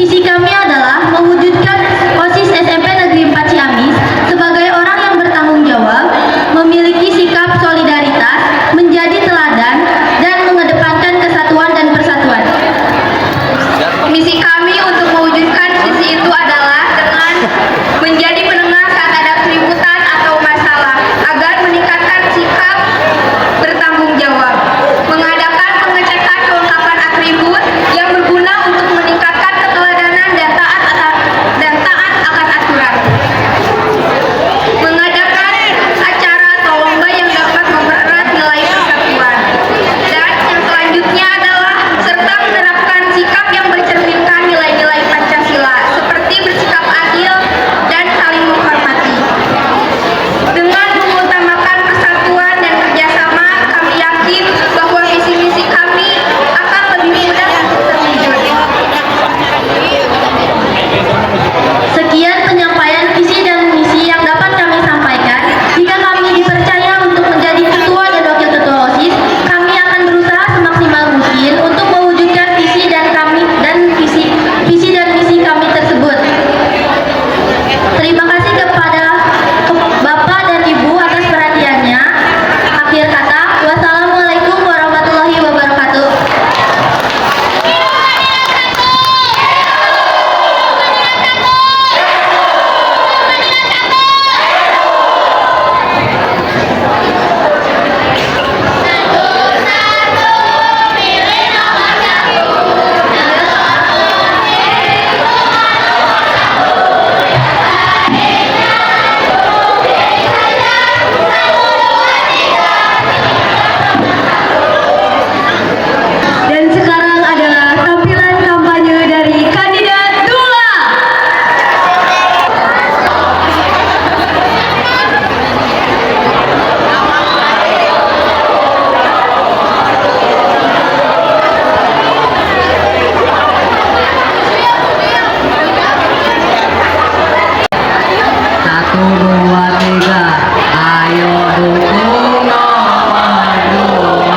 Visi kami adalah mewujudkan OSIS SMP Negeri 4 Ciamis sebagai orang yang bertanggung jawab, memiliki sikap solidaritas, menjadi teladan, dan mengedepankan kesatuan dan persatuan. Misi kami untuk mewujudkan visi itu adalah dengan menjadi penengah saat ada keributan atau masalah agar meningkatkan sikap bertanggung jawab, mengadakan pengecekan kelengkapan atribut yang berguna untuk meningkatkan keteladanan dan taat akan aturan, mengadakan acara atau lomba yang dapat mempererat nilai persatuan, dan yang selanjutnya adalah serta menerapkan sikap yang bercerminkan nilai-nilai Pancasila seperti bersikap adil dan saling menghormati. Dengan mengutamakan persatuan dan kerjasama, kami yakin bahwa visi misi kami akan lebih mudah untuk terwujud. Sekian penyampaian visi dan misi yang dapat kami sampaikan. Jika kami dipercaya untuk menjadi ketua dan wakil ketua OSIS, kami akan berusaha semaksimal mungkin untuk mewujudkan visi dan misi kami tersebut. Terima kasih kepada Bapak dan Ibu atas perhatiannya. Akhir kata, wassalamualaikum warahmatullahi wabarakatuh. Dan sekarang adalah tampilan kampanye dari kandidat 2. Satu, dua, tiga. Ayo dukung nomor 2.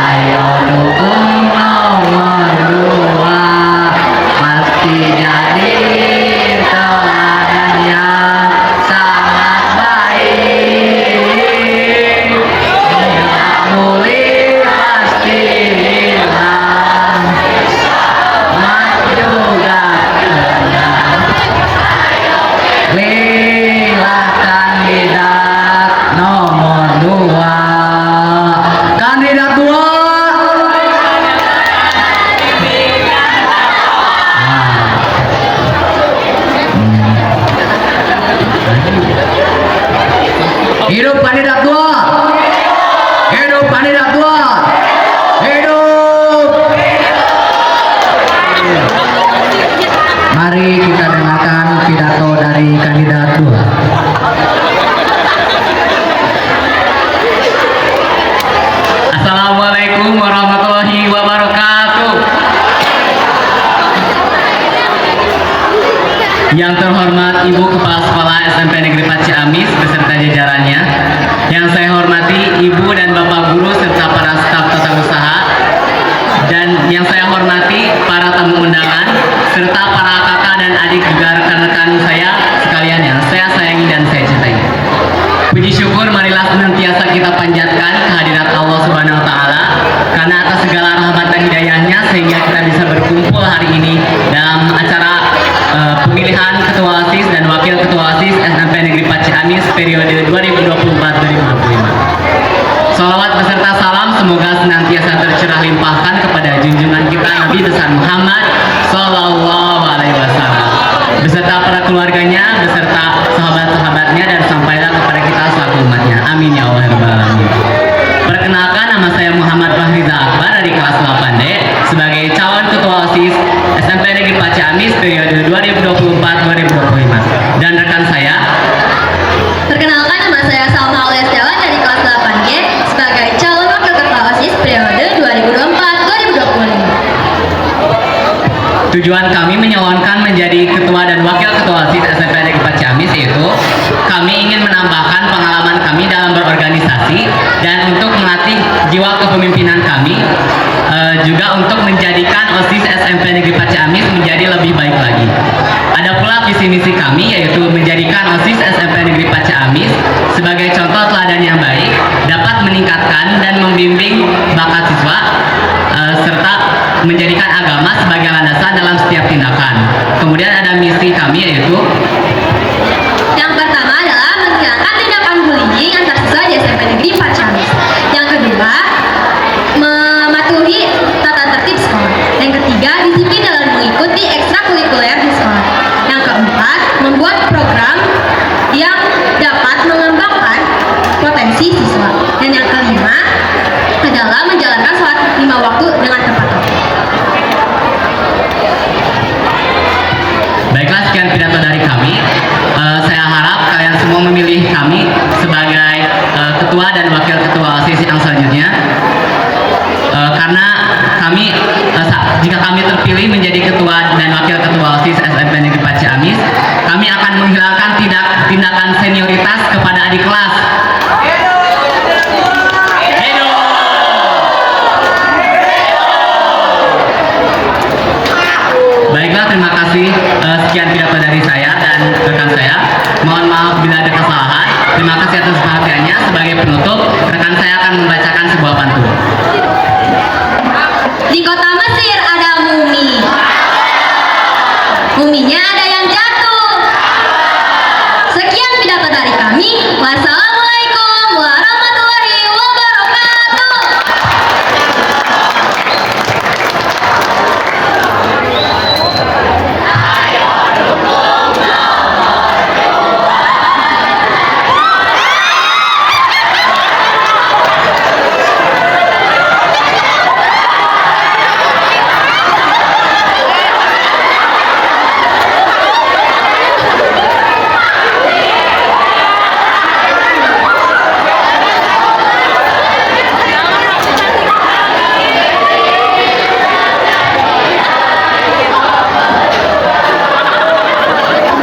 Ayo dukung nomor 2. Pasti jadi teladan yang sangat baik. Tidak boleh pasti hilang. Mas juga pilihlah kandidat nomor 2. Kandidat 2. Hidup kandidat 2. Hidup kandidat 2. Hidup. Mari kita dengarkan pidato dari kandidat 2. Assalamualaikum warahmatullahi wabarakatuh. Yang terhormat Ibu Kepala Sekolah SMP Negeri 4 Ciamis beserta jajarannya, yang saya hormati Ibu dan Bapak Guru serta para staf tata usaha, dan yang saya hormati para tamu undangan serta para kakak dan adik juga rekan-rekan saya sekalian yang saya sayangi dan saya cintai. Puji syukur marilah senantiasa kita panjatkan kehadirat Allah Subhanahu wa taala karena atas segala rahmat dan hidayahnya sehingga kita bisa berkumpul hari ini dalam acara pemilihan ketua OSIS dan wakil ketua OSIS SMP Negeri 4 Ciamis periode 2024-2025. Salawat beserta salam semoga senantiasa tercurah limpahkan kepada junjungan kita Nabi besar Muhammad Sallallahu Alaihi Wasallam beserta para keluarganya, beserta sahabat-sahabatnya, dan sampailah kepada kita selaku umatnya. Amin ya Allah ya Rabbal Alamin. Perkenalkan, nama saya Muhammad Fahriza Akbar dari kelas 8D sebagai calon ketua OSIS SMP Negeri 4 Ciamis periode 2024-2025. Dan rekan saya, Perkenalkan, nama saya Salma Aulia Setiawan dari kelas 8G sebagai calon wakil ketua OSIS periode 2024-2025. tujuan kami menyalonkan menjadi ketua dan wakil ketua OSIS SMP Negeri 4 Ciamis yaitu kami ingin menambahkan pengalaman kami dalam berorganisasi dan untuk melatih jiwa kepemimpinan kami juga untuk menjadikan OSIS SMP Negeri Pat Ciamis menjadi lebih baik lagi. Ada pula visi misi kami, yaitu menjadikan OSIS SMP Negeri Pat Ciamis sebagai contoh teladan yang baik, dapat meningkatkan dan membimbing bakat siswa, serta menjadikan agama sebagai landasan dalam setiap tindakan. Kemudian ada misi kami, yaitu Yang pertama adalah menghilangkan tindakan bullying antar siswa di SMP Negeri Pat Ciamis. Yang kedua, mematuhi tata tertib sekolah. Yang ketiga, disiplin dalam mengikuti ekstrakurikuler di sekolah. Yang keempat, membuat program yang dapat mengembangkan potensi siswa. Dan yang kelima adalah menjalankan sholat 5 waktu dengan tepat waktu. Baiklah, sekian pidato dari kami. Saya harap kalian semua memilih kami sebagai ketua dan wakil ketua OSIS yang selanjutnya. Karena kami, jika kami terpilih menjadi ketua dan wakil ketua OSIS SMP Negeri Pat Ciamis, kami akan menghilangkan tindakan senioritas kepada adik kelas. Baiklah, terima kasih. Sekian pidato dari saya dan rekan saya. Mohon maaf bila ada kesalahan. Terima kasih atas perhatiannya. Sebagai penutup, rekan saya akan membacakan sebuah pantun. Di kota Mesir ada mumi. Muminya ada yang jatuh. Sekian pidato dari kami. Wassalamualaikum warahmatullahi wabarakatuh.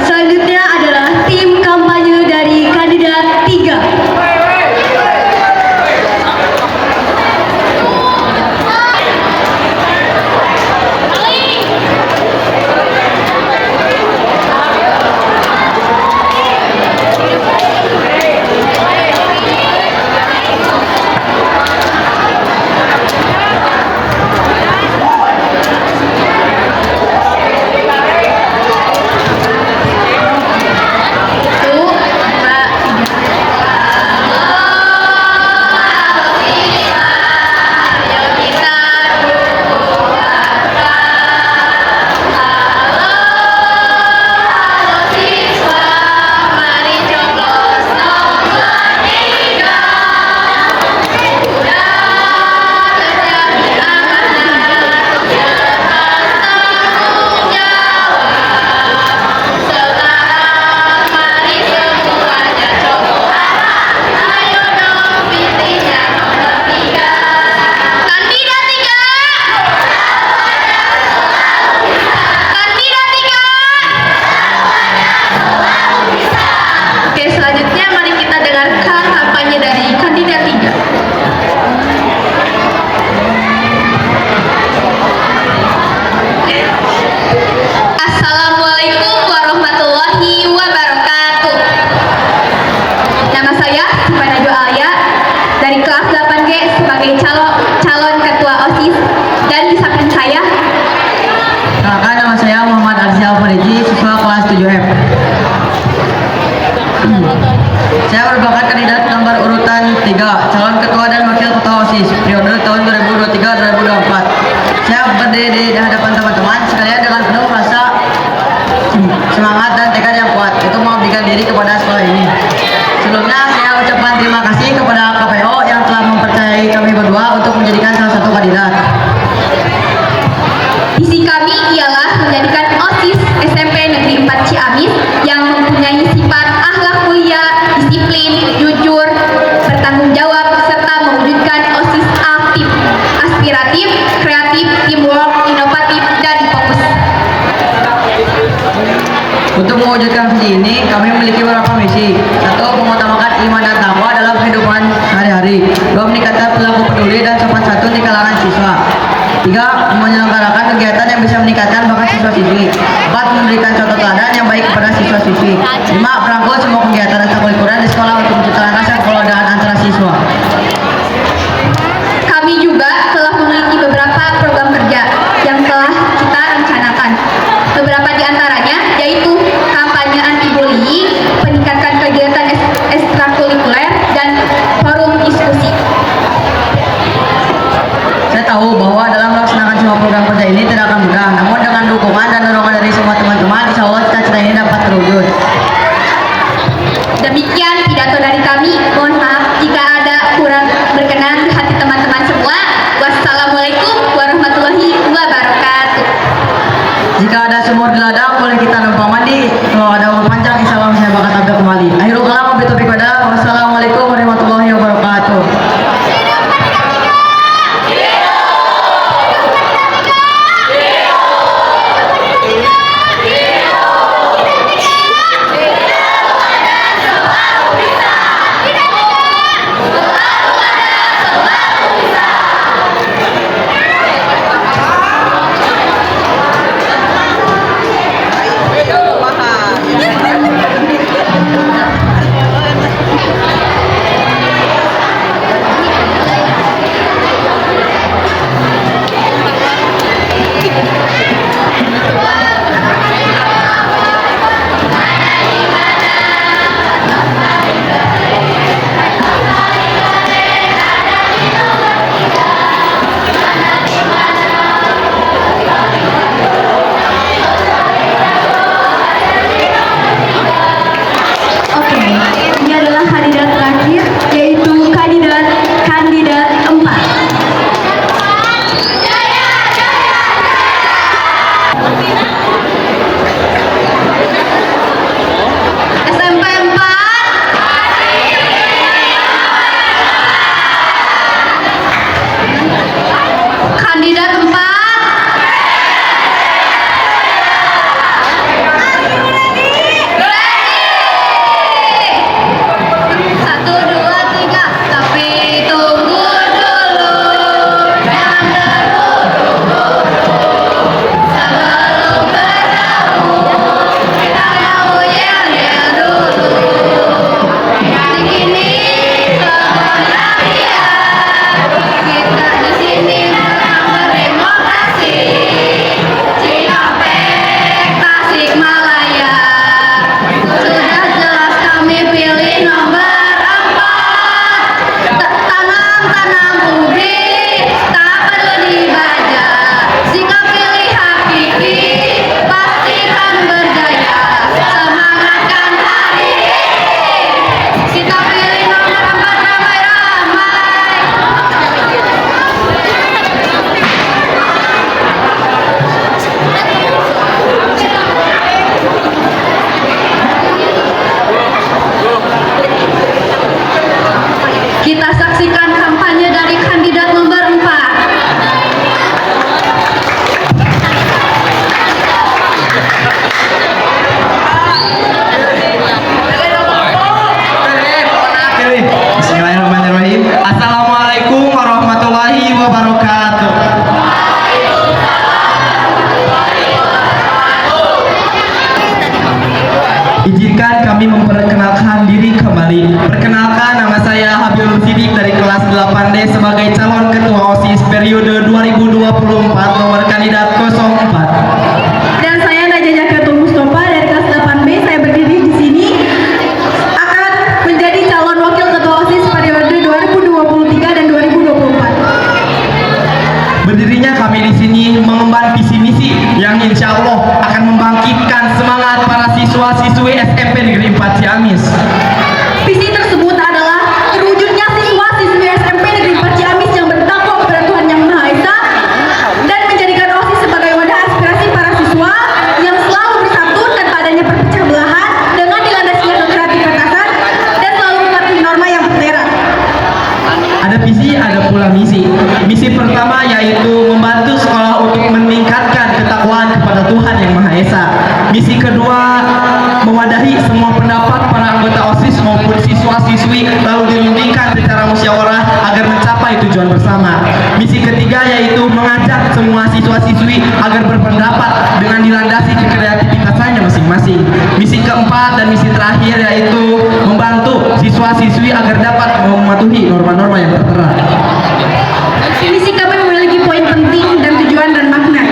Selanjutnya adalah tim kampanye dari kandidat 3. Oke, selanjutnya mari kita dengarkan kampanye dari kandidat 3. Assalamualaikum warahmatullahi wabarakatuh. Nama saya Sifan Najwa Alia dari kelas 8G sebagai calon ketua OSIS, dan di samping saya Nama saya Muhammad Arsyal Fariji, siswa kelas 7F. Saya merupakan kandidat nomor urutan 3, calon ketua dan wakil ketua OSIS periode tahun 2023-2024. Saya berdiri di hadapan teman-teman sekalian dengan penuh rasa semangat dan tekad yang kuat, itu mengabdikan diri kepada sekolah ini. Sebelumnya saya ucapkan terima kasih kepada KPO yang telah mempercayai kami berdua untuk menjadikan salah satu kandidat. visi kami ialah menjadikan OSIS SMP Negeri 4 Ciamis yang mempunyai sifat akhlak mulia, disiplin, jujur, bertanggung jawab, serta mewujudkan OSIS aktif, aspiratif, kreatif, teamwork, inovatif, dan fokus. Untuk mewujudkan visi ini, kami memiliki beberapa misi. 1. Mengutamakan iman dan takwa dalam kehidupan sehari-hari. 2. Meningkatkan perilaku peduli dan sopan santun di kalangan siswa. 3. Menyelenggarakan kegiatan yang bisa meningkatkan bakat siswa-siswi. 4. Memberikan contoh teladan yang baik kepada siswa-siswi. 5. Merangkul semua kegiatan ekstrakurikuler di sekolah untuk menciptakan rasa kekeluargaan antara siswa. Kami juga telah memiliki beberapa program kerja yang telah kita rencanakan. Beberapa di antaranya yaitu kampanye anti-bullying, peningkatan kegiatan ekstrakurikuler, dan forum diskusi. Saya tahu bahwa dalam melaksanakan semua program kerja ini tidak akan mudah, namun dengan dukungan dan dorongan dari semua teman-teman, insya Allah cita-cita ini dapat terwujud. Demikian pidato dari kami. Mohon maaf jika ada kurang berkenan di hati teman-teman semua. Wassalamualaikum warahmatullahi wabarakatuh. Jika ada sumur di ladang, boleh kita numpang mandi. Kalau ada umur panjang, insya Allah saya bakal tampil kembali. Akhirul kalam, wabillahi taufiq. Wassalamualaikum warahmatullahi wabarakatuh. Izinkan kami memperkenalkan diri kembali. Perkenalkan, nama saya Habibur Sidik dari kelas 8D sebagai calon ketua OSIS periode 2024 nomor kandidat 04. Dan saya Najah Jakatul Mustafa dari kelas 8B. Saya berdiri di sini akan menjadi calon wakil ketua OSIS periode 2023 dan 2024. Berdirinya kami di sini mengemban visi misi yang insya Allah akan membangkitkan semangat para siswa-siswi SMP Negeri 4 Ciamis. Visi tersebut adalah terwujudnya siswa-siswi SMP Negeri 4 Ciamis yang bertakwa kepada Tuhan Yang Maha Esa dan menjadikan OSIS sebagai wadah aspirasi para siswa yang selalu bersatu tanpa adanya perpecah belahan dengan dilandasinya kreativitasan dan selalu mematuhi norma yang bertera. Ada visi, ada pula misi. Misi pertama yaitu membantu sekolah untuk meningkatkan ketakwaan kepada Tuhan Yang Maha Esa. Misi kedua, mewadahi semua pendapat para anggota OSIS maupun siswa-siswi lalu dirundingkan secara musyawarah agar mencapai tujuan tujuan bersama. Misi ketiga yaitu mengajak semua siswa-siswi agar berpendapat dengan dilandasi kreativitasannya masing-masing. Misi keempat dan misi terakhir yaitu membantu siswa-siswi agar dapat mematuhi norma-norma yang tertera. Misi kami memiliki poin penting dan tujuan dan makna.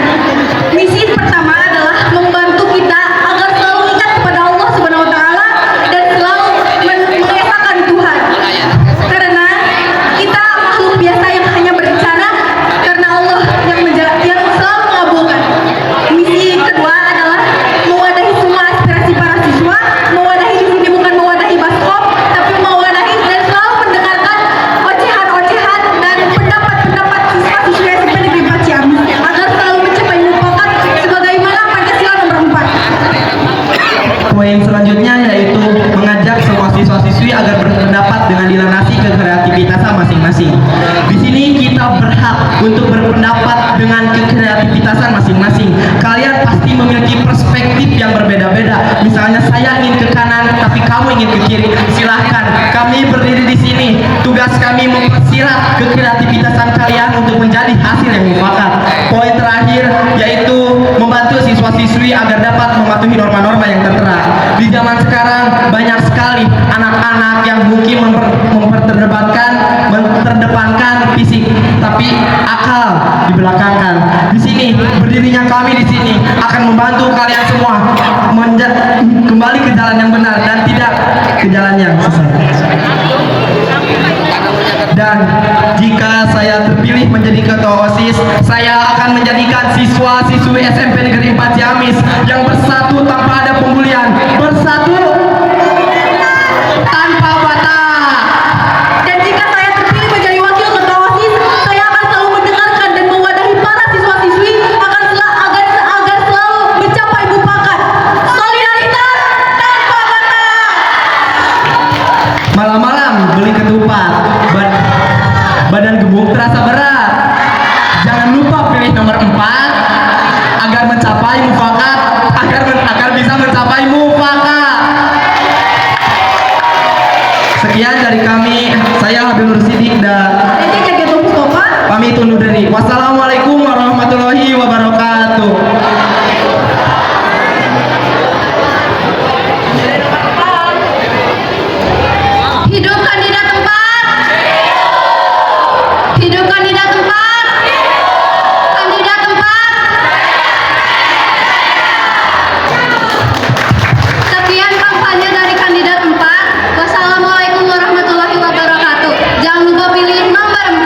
Misi pertama adalah membantu kita agar selalu ingat kepada Allah Subhanahu wa taala dan selalu mengesahkan Tuhan. Karena kita makhluk biasa yang hanya berbicara karena Allah yang selalu mengabulkan. Misi kedua adalah mewadahi semua aspirasi para siswa, mewadahi di sini bukan mewadahi baskom, tapi mewadahi dan selalu mendengarkan ocehan-ocehan dan pendapat-pendapat siswa-siswi SMP Negeri 4 Ciamis agar selalu mencapai mufakat sebagaimana Pancasila nomor 4. Poin selanjutnya yaitu mengajak semua siswa-siswi agar berpendapat dengan dilandasi ke kreativitasan masing-masing. Di sini kita berhak untuk berpendapat dengan kekreativitasan masing-masing. Kalian pasti memiliki perspektif yang berbeda-beda. Misalnya saya ingin ke kanan, tapi kamu ingin ke kiri. Silahkan, kami berdiri di sini. Tugas kami mempersirat kekreativitasan kalian untuk menjadi hasil yang mufakat. Poin terakhir yaitu membantu siswa-siswi agar dapat mematuhi norma-norma yang tertera. Di zaman sekarang banyak sekali anak-anak yang mungkin menterdepankan fisik, tapi akal dibelakangkan. Di sini berdirinya kami di sini akan membantu kalian semua kembali ke jalan yang benar dan tidak ke jalan yang sesat. Dan jika saya terpilih menjadi ketua OSIS, saya akan menjadikan siswa-siswi SMP Negeri 4 Ciamis yang bersatu tanpa ada pembulian, bersatu tanpa batas. Dan jika saya terpilih menjadi wakil ketua OSIS, saya akan selalu mendengarkan dan mewadahi para siswa-siswi agar selalu mencapai mufakat. Solidaritas tanpa batas. Malam-malam beli ketupat, badan gemuk terasa berat. Jangan lupa pilih nomor 4 agar mencapai mufakat, agar bisa mencapai mufakat. Sekian dari kami, saya Habib Nur Sidik dan pamit undur diri. Wassalamualaikum warahmatullahi wabarakatuh. Hidup kandidat 4. Hidup kandidat 4. Kandidat 4. Sekian kampanye dari kandidat 4. Wassalamualaikum warahmatullahi wabarakatuh. Jangan lupa pilih nomor 4.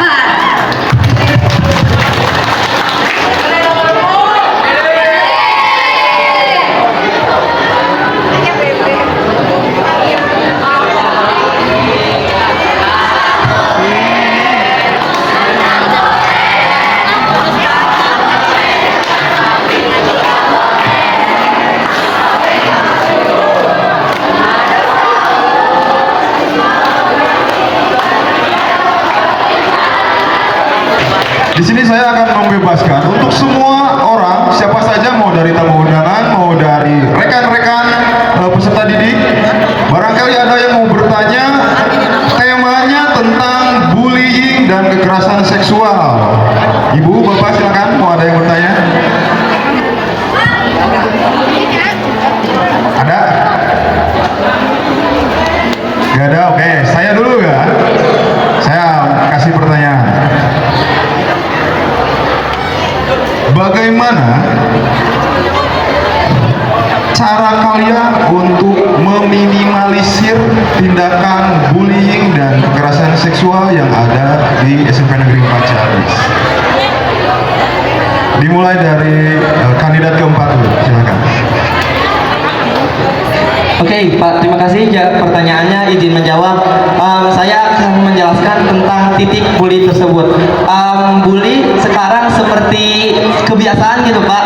Di sini saya akan membebaskan untuk semua orang, siapa saja, mau dari tamu undangan, mau dari rekan-rekan peserta didik. Barangkali ada yang mau bertanya, temanya tentang bullying dan kekerasan seksual. Ibu, Bapak silakan, mau ada yang bertanya? Ada? Gak ada? Oke, saya dulu ya. Saya kasih pertanyaan. Bagaimana cara kalian untuk meminimalisir tindakan bullying dan kekerasan seksual yang ada di SMP Negeri 4 Ciamis? Dimulai dari kandidat keempat dulu, silakan. Oke, Pak, terima kasih pertanyaannya, izin menjawab. Saya akan menjelaskan tentang titik bully tersebut. Bully sekarang seperti kebiasaan gitu, Pak.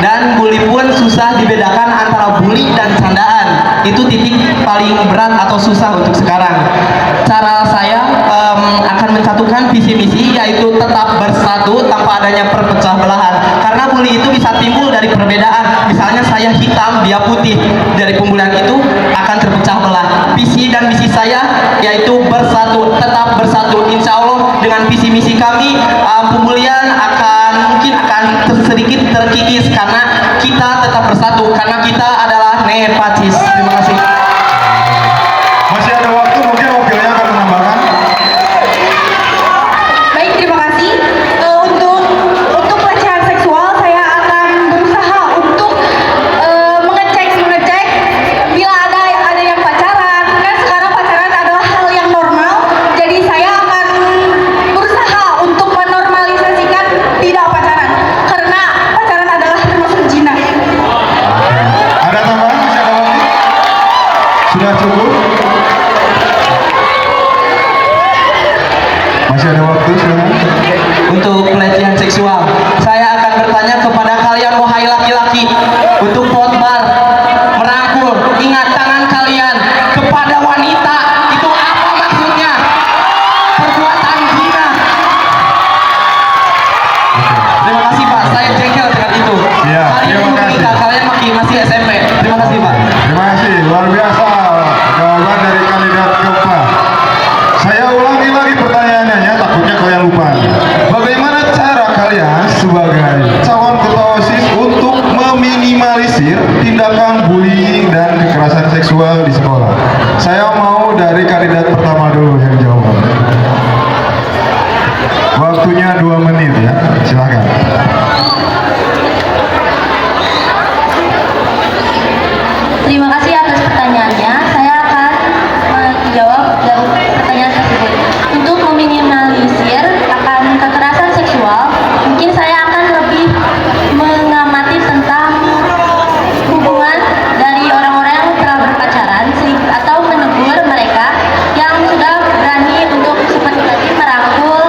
Dan bully pun susah dibedakan antara bully dan candaan. Itu titik paling berat atau susah untuk sekarang. Cara saya akan mencantumkan visi misi, yaitu tetap bersatu tanpa adanya perpecah belahan. Karena bully itu bisa timbul dari perbedaan. Misalnya saya hitam, dia putih. Dari pembulian itu akan terpecah belah. visi dan misi saya yaitu bersatu, tetap bersatu. Insya Allah dengan visi misi kami pembulian mungkin akan sedikit terkikis karena kita tetap bersatu, karena kita adalah neofasis. Terima kasih. Masih ada waktu, mungkin wakilnya akan menambahkan. Baik, terima kasih. Untuk pelecehan seksual saya akan berusaha untuk mengecek bila ada yang pacaran. Kan sekarang pacaran adalah hal yang normal. Jadi saya akan berusaha untuk menormalisasikan tidak pacaran. Karena pacaran adalah termasuk zina. Ada tambahan? Masih ada waktu? Sudah cukup? Masih ada waktu, silakan. Untuk pelecehan seksual, saya akan bertanya kepada kalian wahai laki-laki, untuk khotbah merangkul, ingat tangan kalian kepada wanita itu apa maksudnya? Perbuatan zina. Terima kasih Pak, saya jengkel dengan itu. Iya, Kalian terima belum kasih. menikah, kalian masih SMP. Terima kasih Pak. Terima kasih, luar biasa jawaban dari kandidat keempat. Saya ulangi lagi pertanyaannya, takutnya kalian lupa. Bagaimana cara kalian sebagai calon ketua OSIS untuk meminimalisir tindakan bullying dan kekerasan seksual di sekolah? Saya mau dari kandidat pertama dulu yang jawab. Waktunya 2 menit ya, silakan. Terima kasih atas pertanyaannya. Saya akan menjawab dari pertanyaan tersebut. Untuk meminimalisir akan kekerasan seksual, mungkin saya akan lebih mengamati tentang hubungan dari orang-orang yang telah berpacaran atau menegur mereka yang sudah berani untuk seperti tadi merangkul,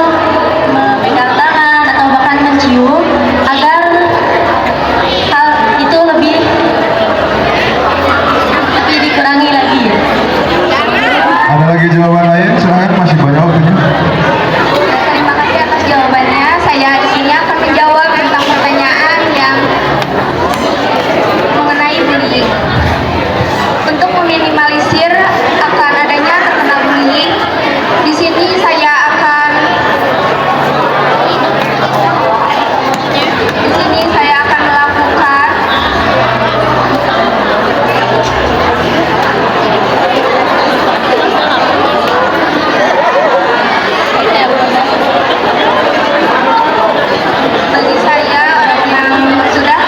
memegang tangan atau bahkan mencium, agar hal itu lebih dikurangi lagi. Ada lagi jawaban lain? Silakan, masih banyak waktunya. Terima kasih atas jawabannya. Saya di sini akan menjawab tentang pertanyaan yang mengenai bullying. Untuk meminimalisir akan adanya terkena bullying, di sini saya akan melakukan bagi saya orang yang sudah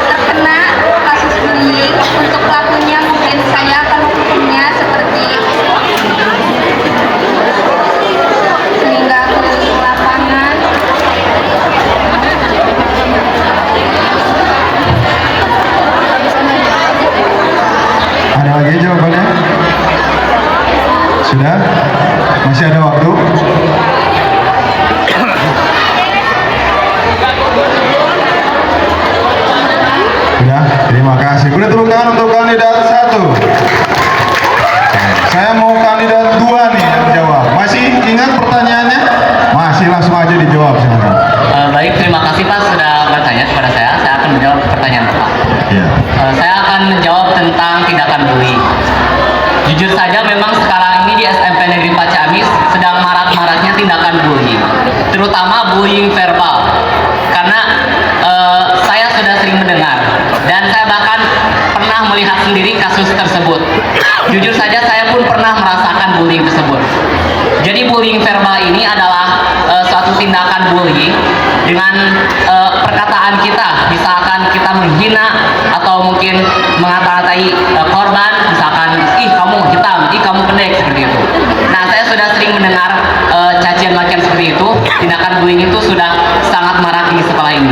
terkena kasus bullying, untuk pelakunya mungkin saya akan menghukumnya seperti sehingga keliling lapangan. Ada lagi jawabannya? Sudah? Masih ada waktu? Sudah, terima kasih. Beri tepuk tangan untuk kandidat 1. Saya mau kandidat 2 nih yang jawab. Masih ingat pertanyaannya? Masih, langsung aja dijawab silakan. Baik, terima kasih Pak sudah bertanya kepada saya. Saya akan menjawab pertanyaan Bapak. Iya. Saya akan menjawab tentang tindakan bullying. Jujur saja memang sekarang ini di SMP Negeri Pak Ciamis sedang marak-maraknya tindakan bullying, terutama bullying verbal. Karena saya sudah sering mendengar dan saya bahkan pernah melihat sendiri kasus tersebut. Jujur saja saya pun pernah merasakan bullying tersebut. Jadi bullying verbal ini adalah suatu tindakan bullying dengan perkataan kita, misalkan kita menghina atau mungkin mengata-ngatai korban, misalkan ih kamu hitam, ih kamu pendek, seperti itu. Nah, saya sudah sering mendengar cacian makian seperti itu. Tindakan bullying itu sudah sangat marak di sekolah ini.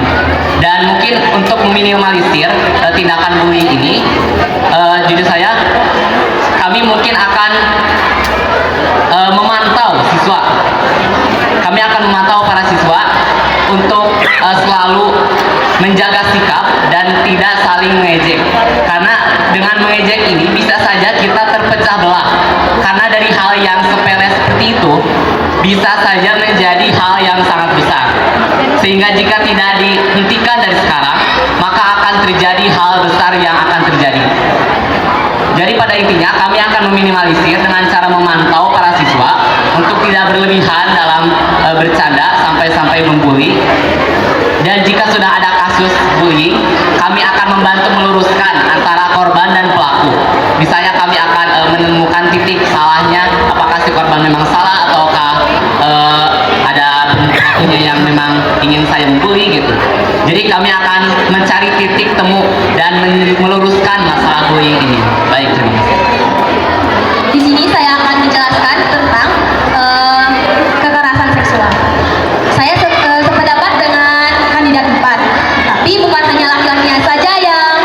Dan mungkin untuk meminimalisir tindakan bullying ini, jujur saya, kami mungkin akan memantau siswa. Kami akan memantau para siswa untuk selalu menjaga sikap dan tidak saling mengejek. Karena dengan mengejek ini bisa saja kita terpecah belah. Karena dari hal yang sepele seperti itu bisa saja menjadi hal yang sangat besar. Sehingga jika tidak dihentikan dari sekarang, maka akan terjadi hal besar yang akan terjadi. Jadi pada intinya kami akan meminimalisir dengan cara memantau para siswa untuk tidak berlebihan dalam bercanda sampai membuli. Dan jika sudah ada kasus bullying, kami akan membantu meluruskan antara korban dan pelaku. Misalnya kami akan menemukan titik salahnya, apakah si korban memang salah ataukah ada pelakunya yang memang ingin saya membuli gitu. Jadi kami akan mencari titik temu dan meluruskan masalah bullying ini. Baik, terima kasih. Di sini saya akan menjelaskan tentang kekerasan seksual. Saya sependapat dengan kandidat 4, tapi bukan hanya laki-lakinya saja yang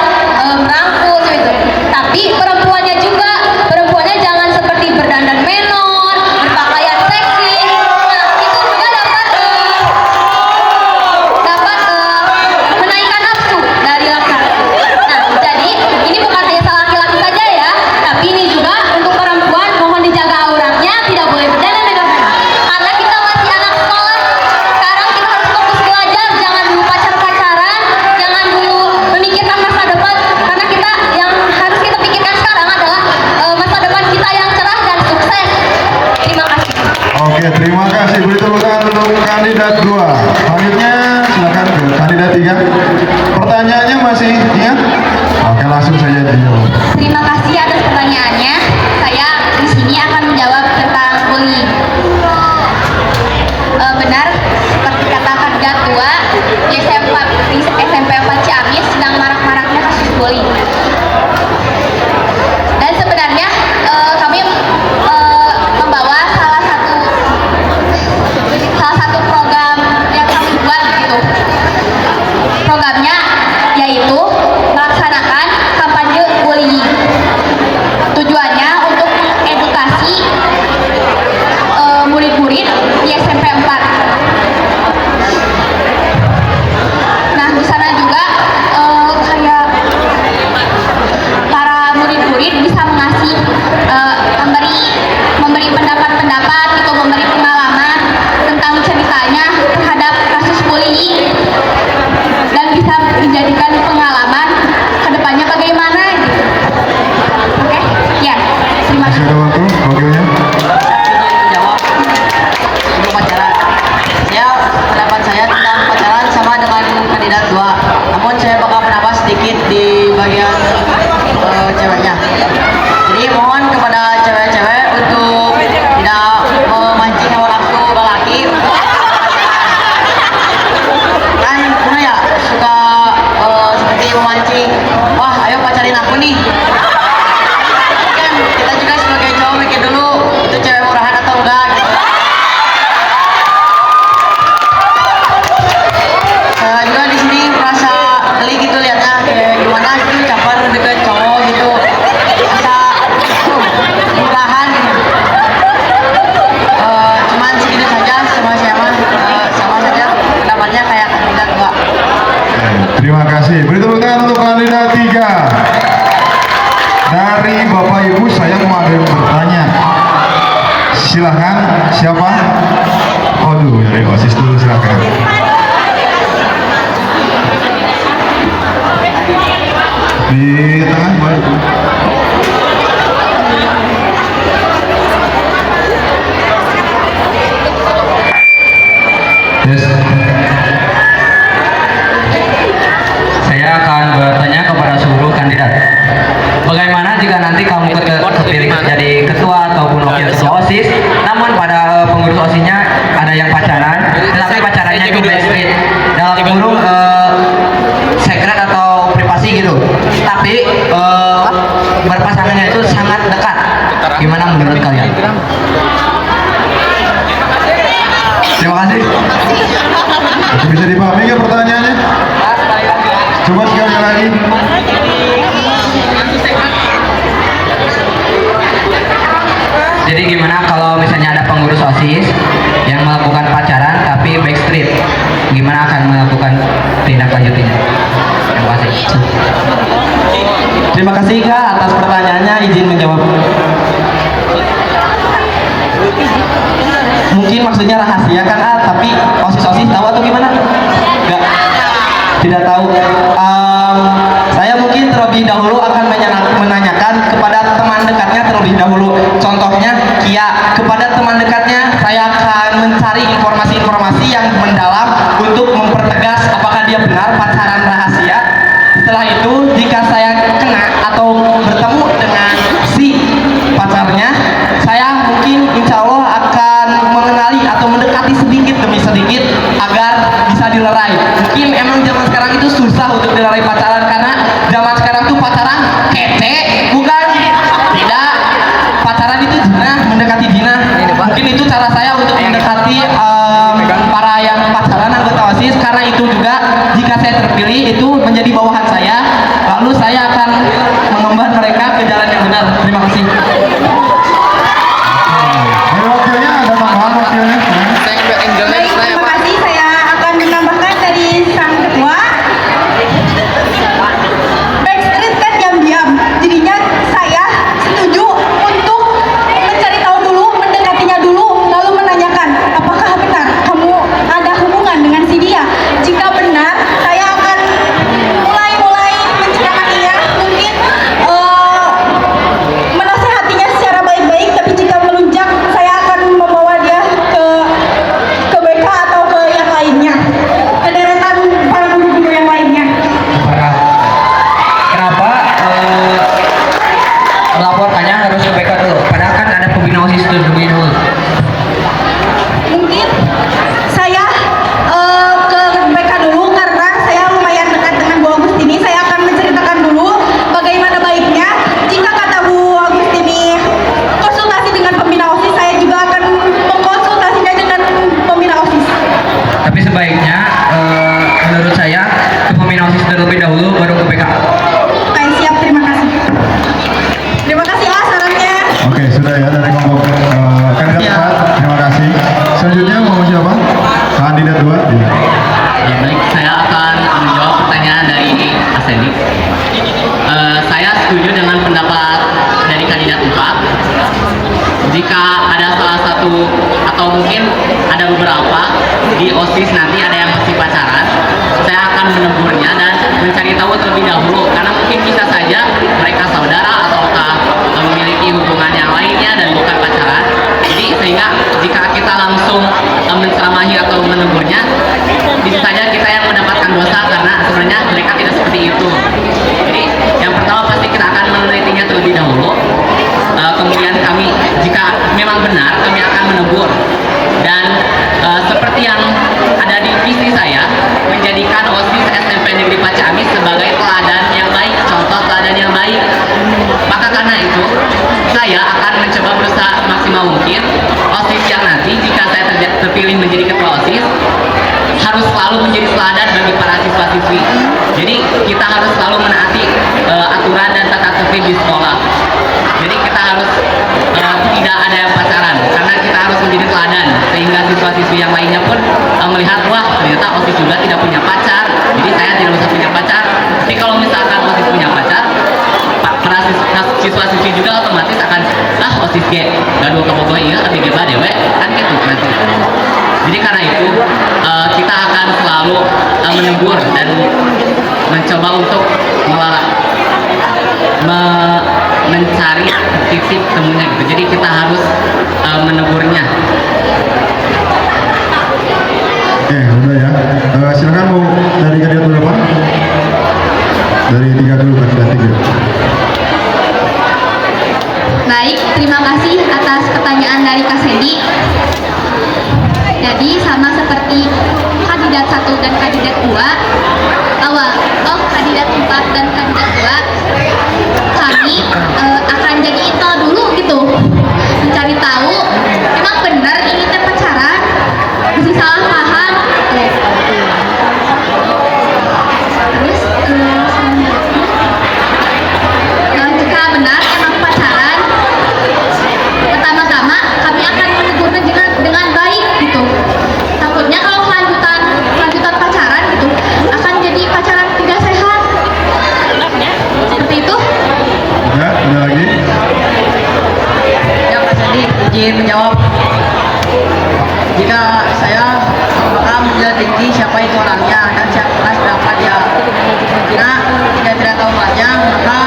merangkul gitu, tapi perempuannya juga. Perempuannya jangan seperti berdandan menor, berpakaian seksi. Nah, itu juga dapat menaikkan nafsu dari laki-laki. Nah, jadi ini bukan hanya salah laki-laki saja ya, tapi ini juga untuk perempuan, mohon dijaga auratnya, tidak boleh berdandan dengan menor. Karena kita masih anak sekolah, sekarang kita harus fokus belajar, jangan dulu pacaran, jangan dulu memikirkan masa depan, karena kita yang harus kita pikirkan sekarang adalah masa depan kita yang cerah dan sukses. Terima kasih. Oke, terima kasih. Beri tepuk tangan untuk kandidat 2. Selanjutnya silakan ke kandidat 3. Pertanyaannya masih ingat? Oke, langsung saja dijawab. Terima kasih atas pertanyaannya. Saya di sini akan menjawab tentang bullying. Benar, seperti kata kandidat 2, di SMP 4 Ciamis sedang marak-maraknya kasus bullying. Dan sebenarnya kami membawa salah satu program yang kami buat gitu. Programnya yaitu melaksanakan kampanye bullying. Tujuannya untuk mengedukasi murid-murid di SMP 4. Nah, di sana juga kayak para murid-murid bisa mengasih memberi pendapat-pendapat gitu, memberi pengalaman tentang ceritanya terhadap kasus bullying dan bisa dijadikan pengalaman kedepannya bagaimana gitu. Oke, ya, terima Masih kasih. ada waktu wakilnya? Jawab sebelum pacaran. Pendapat saya tentang pacaran sama dengan kandidat 2. Namun saya bakal menambah sedikit di bagian ceweknya. Jadi mohon kepada cewek-cewek untuk tidak memancing hawa nafsu lelaki. Kan mana ya suka seperti memancing. Wah, ayo pacarin aku nih. Kan kita juga sebagai cowok mikir dulu itu cewek murahan atau enggak gitu. Saya juga di sini merasa geli gitu lihatnya, kayak gimana gitu caper deket cowok gitu, masa murahan. Cuman segitu saja sama saja pendapatnya kayak kandidat 2. Terima kasih. Beri tepuk tangan untuk kandidat 3. Dari Bapak Ibu saya mau ada yang bertanya. Silahkan, siapa? Waduh, dari OSIS dulu silahkan. Di tengah, boleh. Yes. Saya akan bertanya kepada seluruh kandidat. Bagaimana jika nanti kamu terpilih jadi ketua ataupun wakil ketua OSIS, namun pada pengurus OSISnya ada yang pacaran, tetapi pacarannya itu backstreet, dalam kurung secret atau privasi gitu, tapi berpasangannya itu sangat dekat. Gimana menurut kalian? Terima kasih. Bisa dipahami nggak pertanyaannya? Coba sekali lagi. Jadi gimana kalau misalnya ada pengurus OSIS yang melakukan pacaran tapi backstreet, gimana akan melakukan tindak lanjutnya? Terima kasih. Terima kasih Kak atas pertanyaannya, izin menjawab. Mungkin maksudnya rahasia kan tapi OSIS tahu atau gimana? Enggak. Tidak tahu. Saya mungkin terlebih dahulu akan menanyakan kepada teman melaporkannya harus ke BK dulu. Padahal kan ada pembina OSIS terlebih dahulu. Mungkin saya ke BK dulu karena saya lumayan dekat dengan Bu Agustini. Saya akan menceritakan dulu bagaimana baiknya jika kata Bu Agustini konsultasi dengan pembina OSIS, saya juga akan mengkonsultasinya dengan pembina OSIS. Tapi sebaiknya menurut saya ke pembina OSIS terlebih dahulu baru ke BK. Oke, siap, terima kasih. Terima kasih sarannya. Oke, sudah ya dari kelompok kandidat 4. Terima kasih. Selanjutnya mau siapa? Kandidat 2. Iya. Ya baik, saya akan menjawab pertanyaan dari Aseni. Saya setuju dengan pendapat dari kandidat 4. Jika ada salah satu atau mungkin ada beberapa di OSIS nanti ada yang masih pacaran, saya akan menegurnya dan mencari tahu terlebih dahulu karena mungkin bisa saja mereka saudara ataukah memiliki hubungan yang lainnya dan bukan pacaran. Jadi sehingga jika kita langsung menceramahi atau menegurnya, bisa saja kita yang mendapatkan dosa karena sebenarnya mereka tidak seperti itu. Jadi yang pertama pasti kita akan menelitinya terlebih dahulu. Kemudian kami jika memang benar kami akan menegur dan seperti yang ada di visi saya menjadikan OSIS SMP Negeri Paciamis sebagai teladan yang baik, contoh teladan yang baik. Maka karena itu saya akan mencoba berusaha maksimal mungkin OSIS yang nanti jika saya terpilih menjadi ketua OSIS harus selalu menjadi teladan bagi para siswa-siswi. Jadi kita harus selalu menaati aturan dan tata tertib di sekolah. Jadi kita harus tidak ada yang pacaran karena kita harus menjadi teladan sehingga siswa-siswi yang lainnya pun melihat wah ternyata OSIS juga tidak punya pacar, jadi saya tidak usah punya pacar. Tapi kalau misalkan OSIS punya pacar, para siswa-siswi juga otomatis akan OSIS ge gaduh kabogoh iya tapi ge dewe kan gitu nanti. Jadi karena itu kita akan selalu menegur dan mencoba untuk mencari titik temunya gitu. Jadi kita harus menegurnya. Oke, udah ya. Silakan mau dari kandidat berapa? Dari 3 dulu, kandidat 3. Baik, terima kasih atas pertanyaan dari Kak Sandy. Jadi sama seperti kandidat 1 dan kandidat 2, kandidat 4 dan kandidat 2, kami akan jadi intel dulu gitu, mencari tahu emang benar ini teh pacaran, masih salah paham. Terus jika benar emang pacaran, pertama-tama kami akan menegurnya dengan baik gitu. Takutnya kalau kelanjutan pacaran gitu akan jadi pacaran tidak sehat. Seperti itu. Ya, ada lagi? Ya Pak Sandi, izin menjawab. Jika saya apakah menyelidiki siapa itu orangnya dan siapa kelas berapa dia. Jika tidak tahu kelasnya, maka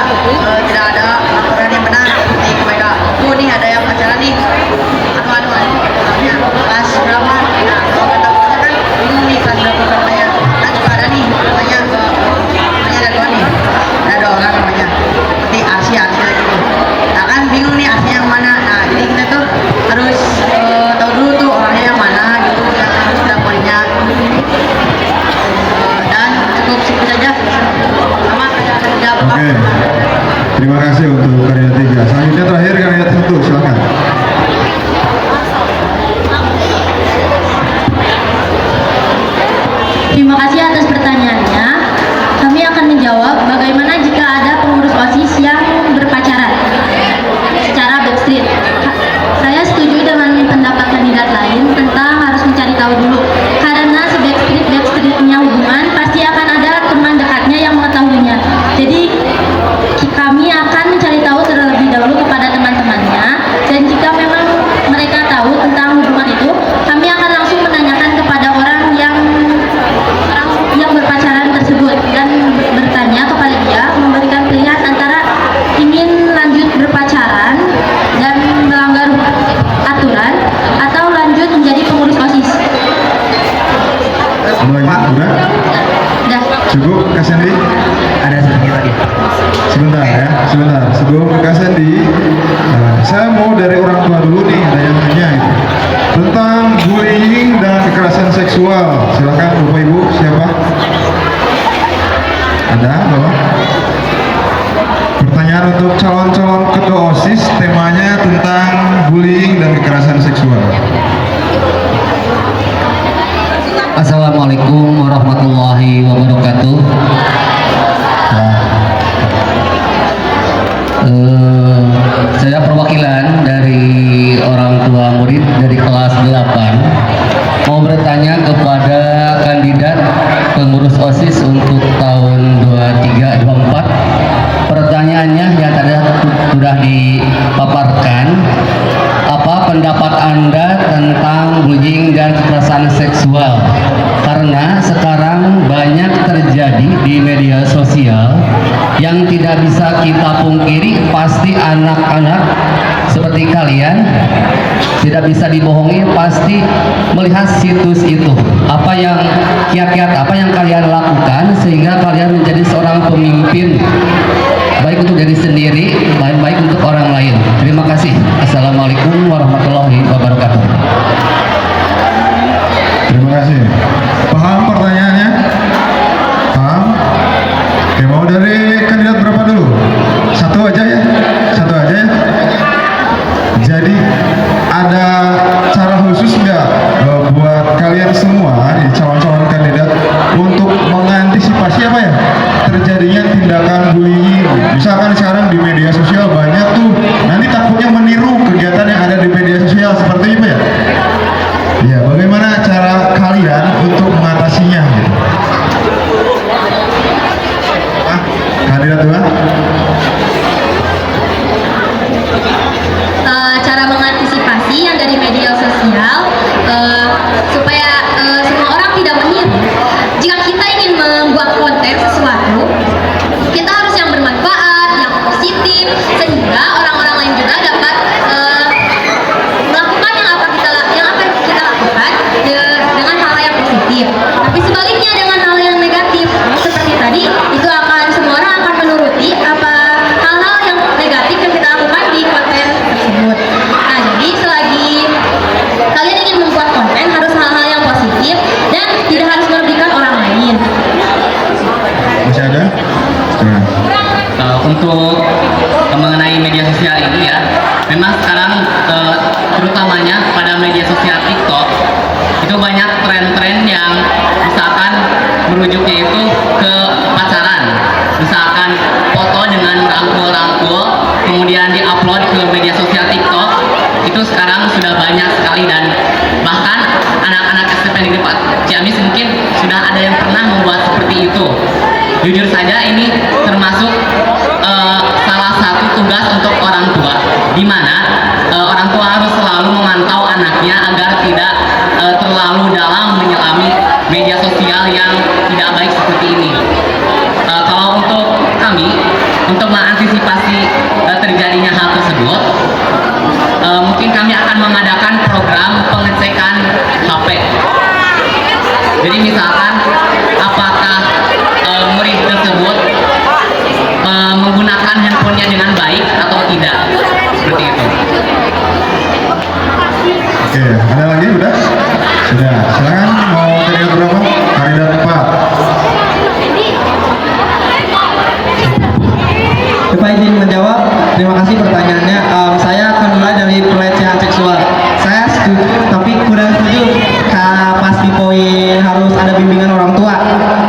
tidak ada laporan yang benar seperti mereka. Oh nih ada yang pacaran nih. Aduh orangnya kelas berapa? Nah, kalau kata kelasnya kan bingung nih kelas berapa ya. Nah juga ada nih namanya ada 2 nih. Ada 2 orang namanya. Seperti Arsi lagi gitu. Nah kan bingung nih Arsi yang mana. Nah jadi kita tuh harus tahu dulu tuh orangnya yang mana gitu yang harus dilaporinnya. Dan cukup segitu saja. Selamat menjawab. Oke. Terima kasih untuk kandidat 3. Selanjutnya terakhir kandidat 1, silakan. Terima kasih atas pertanyaannya. Kami akan menjawab bagaimana jika ada pengurus OSIS yang berpacaran secara backstreet. Saya setuju dengan pendapat kandidat lain tentang harus mencari tahu dulu. Karena backstreetnya hubungan pasti akan ada teman dekatnya yang mengetahuinya. Jadi kami akan mencari tahu terlebih dahulu kepada teman-temannya dan jika sebentar sebelum Kak Sandy, saya mau dari orang tua dulu nih, ada yang nanya itu tentang bullying dan kekerasan seksual. Silakan Bapak Ibu, siapa? Ada Bapak? Pertanyaan untuk calon-calon ketua OSIS, temanya tentang bullying dan kekerasan seksual. Assalamualaikum warahmatullahi wabarakatuh. Saya perwakilan dari orang tua murid dari kelas 8 mau bertanya kepada kandidat pengurus OSIS untuk tahun 23-24. Pertanyaannya yang tadi sudah dipaparkan, apa pendapat Anda tentang bullying dan kekerasan seksual? Karena sekarang banyak terjadi di media sosial yang tidak bisa kita pungkiri, pasti anak-anak seperti kalian tidak bisa dibohongi, pasti melihat situs itu. Apa yang kiat-kiat apa yang kalian lakukan sehingga kalian menjadi seorang pemimpin, baik untuk diri sendiri, baik untuk orang lain. Terima kasih. Assalamualaikum warahmatullahi wabarakatuh. Terima kasih. Paham pertanyaannya? Paham? Oke, mau dari kandidat berapa dulu? Satu aja ya? Satu aja ya? Jadi ada cara khusus nggak buat kalian semua di calon-calon kandidat untuk mengantisipasi apa ya terjadinya tindakan bullying? Misalkan sekarang di media sosial banyak tuh, nanti takutnya meniru kegiatan yang ada di media sosial seperti itu ya? Ya, bagaimana cara kalian untuk mengatasinya? Gitu? Kandidat dua. Cara mengantisipasi yang dari media sosial supaya semua orang tidak meniru. Jika kita ingin membuat konten sesuatu, kita harus yang bermanfaat, yang positif, sehingga orang-orang lain juga dapat melakukan yang apa kita lakukan dengan hal yang positif. Tapi sebaliknya dengan hal yang negatif, seperti tadi, itu akan semua orang akan menuruti apa hal-hal yang negatif yang kita lakukan di konten tersebut. Nah, jadi selagi kalian ingin membuat konten, harus hal-hal yang positif dan tidak harus merugikan orang lain. Masih ada? Nah. Untuk mengenai media sosial ini ya, memang sekarang terutamanya pada media sosial TikTok itu banyak tren-tren yang misalkan merujuknya itu ke pacaran, misalkan foto dengan rangkul-rangkul kemudian diupload ke media sosial TikTok. Itu sekarang sudah banyak sekali, dan bahkan anak-anak SMP Negeri Ciamis mungkin sudah ada yang pernah membuat seperti itu. Jujur saja ini termasuk salah satu tugas untuk orang tua, di mana orang tua harus selalu memantau anaknya agar tidak terlalu dalam menyelami media sosial yang tidak baik seperti ini. Kalau untuk kami, untuk mengantisipasi terjadinya hal tersebut, mungkin kami akan mengadakan program pengecekan HP. Jadi misalkan apakah murid tersebut menggunakan handphonenya dengan baik atau tidak, seperti itu. Oke, ada lagi udah? Sudah. Silakan mau kandidat berapa? Kandidat 4. Bapak izin menjawab. Terima kasih pertanyaannya. Saya akan mulai dari pelecehan seksual. Saya setuju, tapi kurang setuju pas di poin harus ada bimbingan orang tua.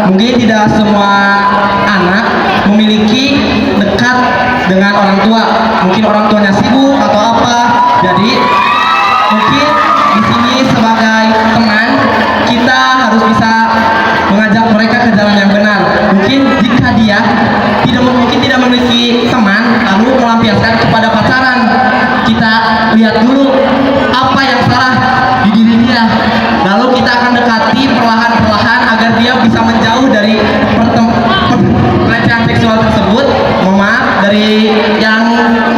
Mungkin tidak semua anak memiliki dekat dengan orang tua. Mungkin orang tuanya sibuk atau apa. Jadi mungkin di sini sebagai teman kita harus bisa mengajak mereka ke jalan yang benar. Mungkin jika dia tidak memiliki teman lalu melampiaskan kepada pacaran, kita lihat dulu apa yang salah di diri dia, lalu kita akan dekati perlahan-perlahan agar dia bisa menjauh dari pelecehan seksual tersebut. Mohon maaf, dari yang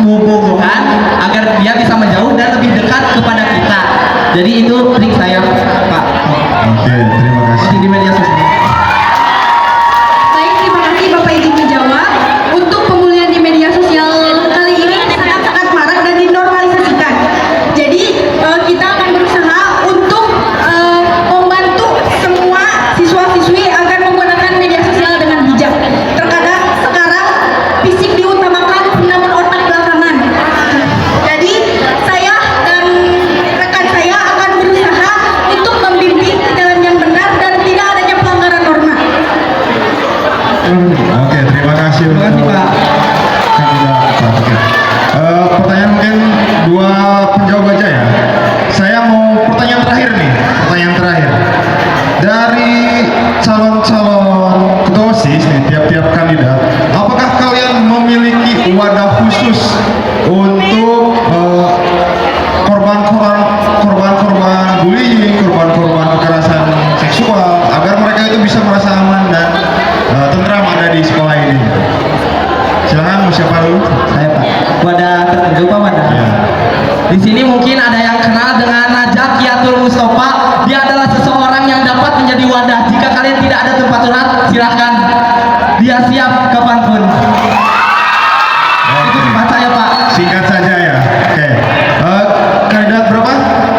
bohong-bohongan, agar dia bisa menjauh dan lebih dekat kepada kita. Jadi itu trik saya, Pak. Oke, terima kasih. Di media sosial. Baik, terima kasih Bapak izin menjawab. Untuk pembulian di media sosial khusus untuk korban-korban bullying, korban-korban kekerasan seksual, agar mereka itu bisa merasa aman dan tentram ada di sekolah ini. Silakan, mau siapa dulu? Saya Pak. Wadah tertentu Pak, wadah. Ya. Di sini mungkin ada yang kenal dengan Zakiatul Mustafa. Dia adalah seseorang yang dapat menjadi wadah. Jika kalian tidak ada tempat curhat, silahkan. Dia siap kapanpun. Itu dibaca ya Pak. Singkat saja ya. Oke. Kandidat berapa?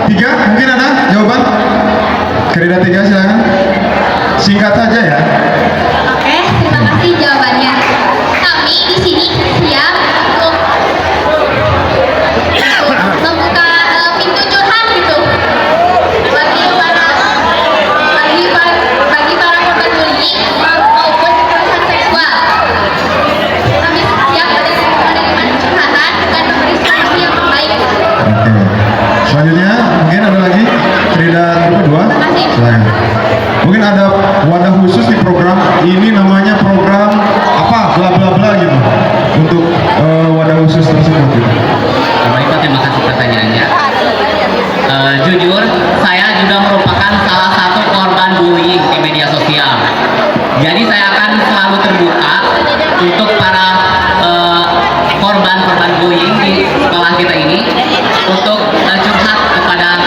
3? Mungkin ada jawaban? Kandidat 3 silakan. Singkat saja ya. Oke, terima kasih jawabannya. Kami di sini siap untuk membuka pintu curhat gitu bagi para korban bullying maupun kekerasan seksual. Kami siap menerima curhatan dan memberi solusi yang terbaik. Oke. Selanjutnya mungkin ada lagi kandidat kedua. Silakan. Mungkin ada wadah khusus di program ini, namanya program apa bla bla bla gitu untuk wadah khusus tersebut gitu. Baik Pak, terima kasih pertanyaannya. Jujur, saya juga merupakan salah satu korban bullying di media sosial. Jadi saya akan selalu terbuka untuk para korban bullying di sekolah kita ini untuk curhat kepada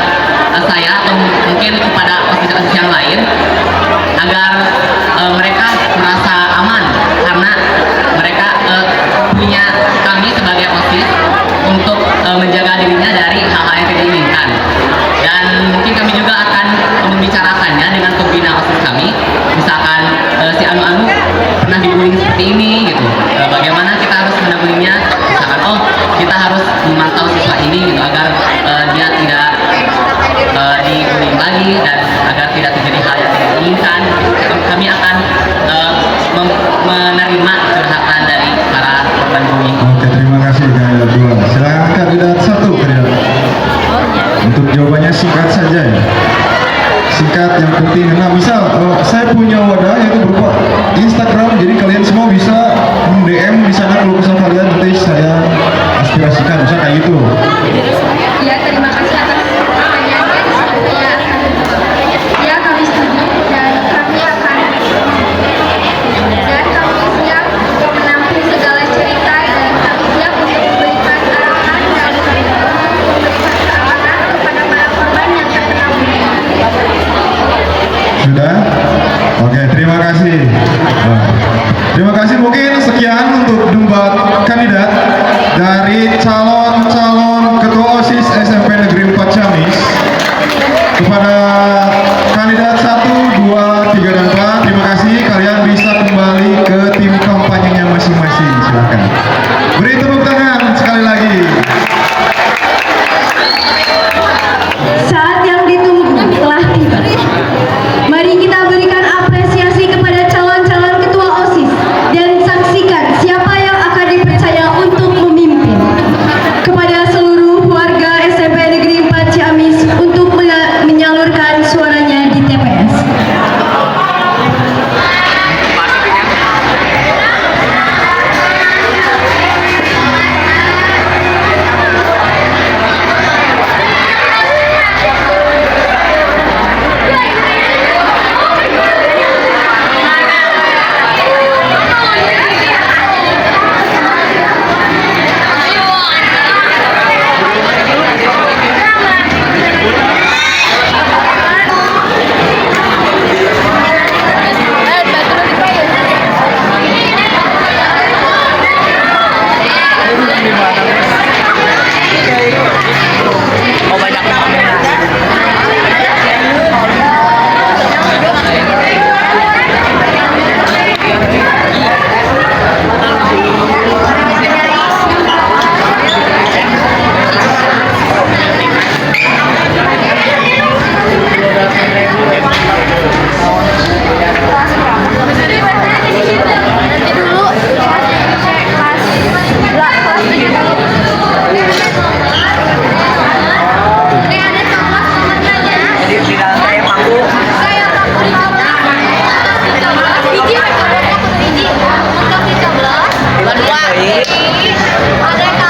saya atau mungkin kepada osis yang lain agar mereka merasa aman, karena mereka punya kami sebagai osis untuk menjaga dirinya dari hal-hal yang tidak diinginkan. Dan mungkin kami juga akan membicarakannya dengan pembina osis kami. Misalkan si anu-anu pernah dibullying seperti ini gitu. Bagaimana kita harus menanggulinya? Misalkan kita harus memantau siswa ini gitu agar dia tidak dibullying lagi dan agar tidak terjadi hal yang tidak diinginkan. Kami akan menerima curhatan dari para korban bullying. Oke, terima kasih kandidat 2. Silakan kandidat 1 kandidat. Untuk jawabannya singkat saja ya. Singkat yang penting. Nah, misal saya punya wadah yaitu berupa Instagram, jadi kalian semua bisa DM di sana kalau kesal kalian, nanti saya aspirasikan, bisa kayak gitu. Ya, terima kasih atas pertanyaannya. Ya, kami setuju dan kami siap menampung segala cerita dan kami siap untuk memberikan arahan dan memberikan keamanan kepada para korban yang terkena bullying. Sudah? Oke, terima kasih. Terima kasih, mungkin sekian untuk debat kandidat dari calon-calon ketua OSIS SMP Negeri 4 Ciamis. Kepada kandidat 1, 2, 3, dan 4, terima kasih. Kalian bisa kembali ke tim kampanyenya masing-masing. Silakan. Beri tepuk tangan sekali lagi. Saat yang ditunggu telah tiba. Mari kita berikan apresiasi kepada calon-calon ketua OSIS dan saksikan siapa yang akan dipercaya untuk memimpin. Kepada seluruh warga SMP Negeri 4 Ciamis untuk menyalurkan suaranya di TPS. Ada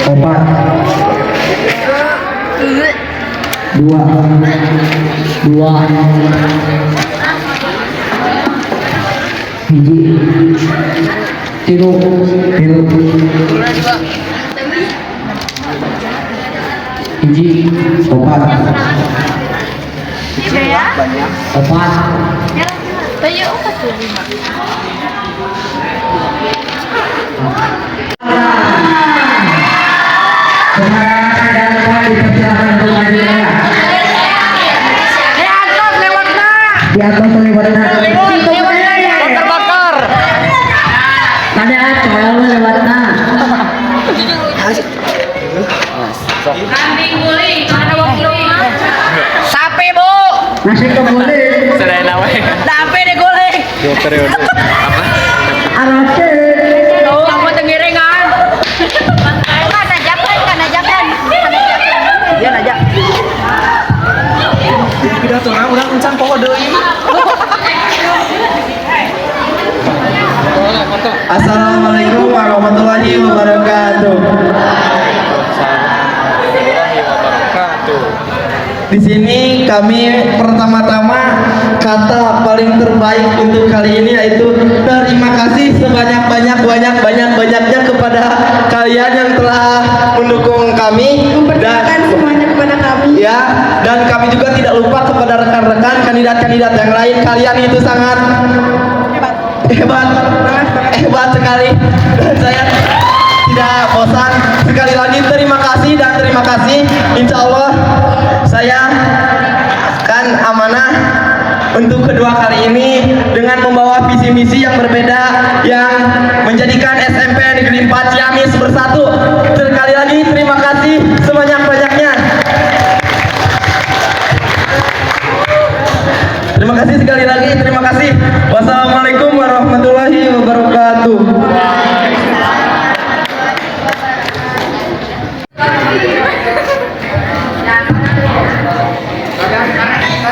Opat. Dua. Hiji. Tilu. Hiji. Opat. Opat. Di atas lewatna. Terbakar. Ada cowok lewatna. Kambing guling, mana waktu Sapi bu. Nasi kemuling. Sudah nama. Sapi digulung. Dua periode. Apa? Arake. Kamu tengiringan. Najakan. Dia najak. Pidato orang encan poho deui. Assalamualaikum warahmatullahi wabarakatuh. Di sini kami pertama-tama kata paling terbaik untuk kali ini yaitu terima kasih sebanyak-banyaknya kepada kalian yang telah mendukung kami dan semuanya kepada kami. ya, dan kami juga tidak lupa kepada rekan-rekan kandidat-kandidat yang lain. Kalian itu sangat hebat sekali, dan saya tidak bosan. Sekali lagi terima kasih dan terima kasih. Insya Allah saya akan amanah untuk kedua kali ini dengan membawa visi misi yang berbeda yang menjadikan SMP Negeri 4 Ciamis bersatu. Sekali lagi terima kasih sebanyak-banyaknya. Terima kasih sekali lagi, terima kasih. Wassalamualaikum warahmatullahi wabarakatuh.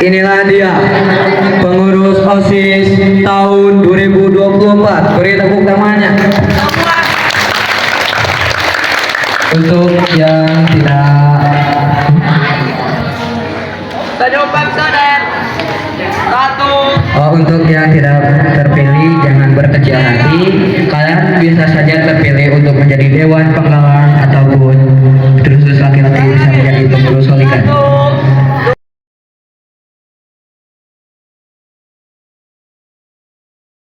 Inilah dia pengurus OSIS tahun 2024. Beri tepuk tangannya. Untuk yang tidak untuk yang tidak terpilih, jangan berkecil hati. Kalian bisa saja terpilih untuk menjadi dewan penggalang ataupun terus laki-laki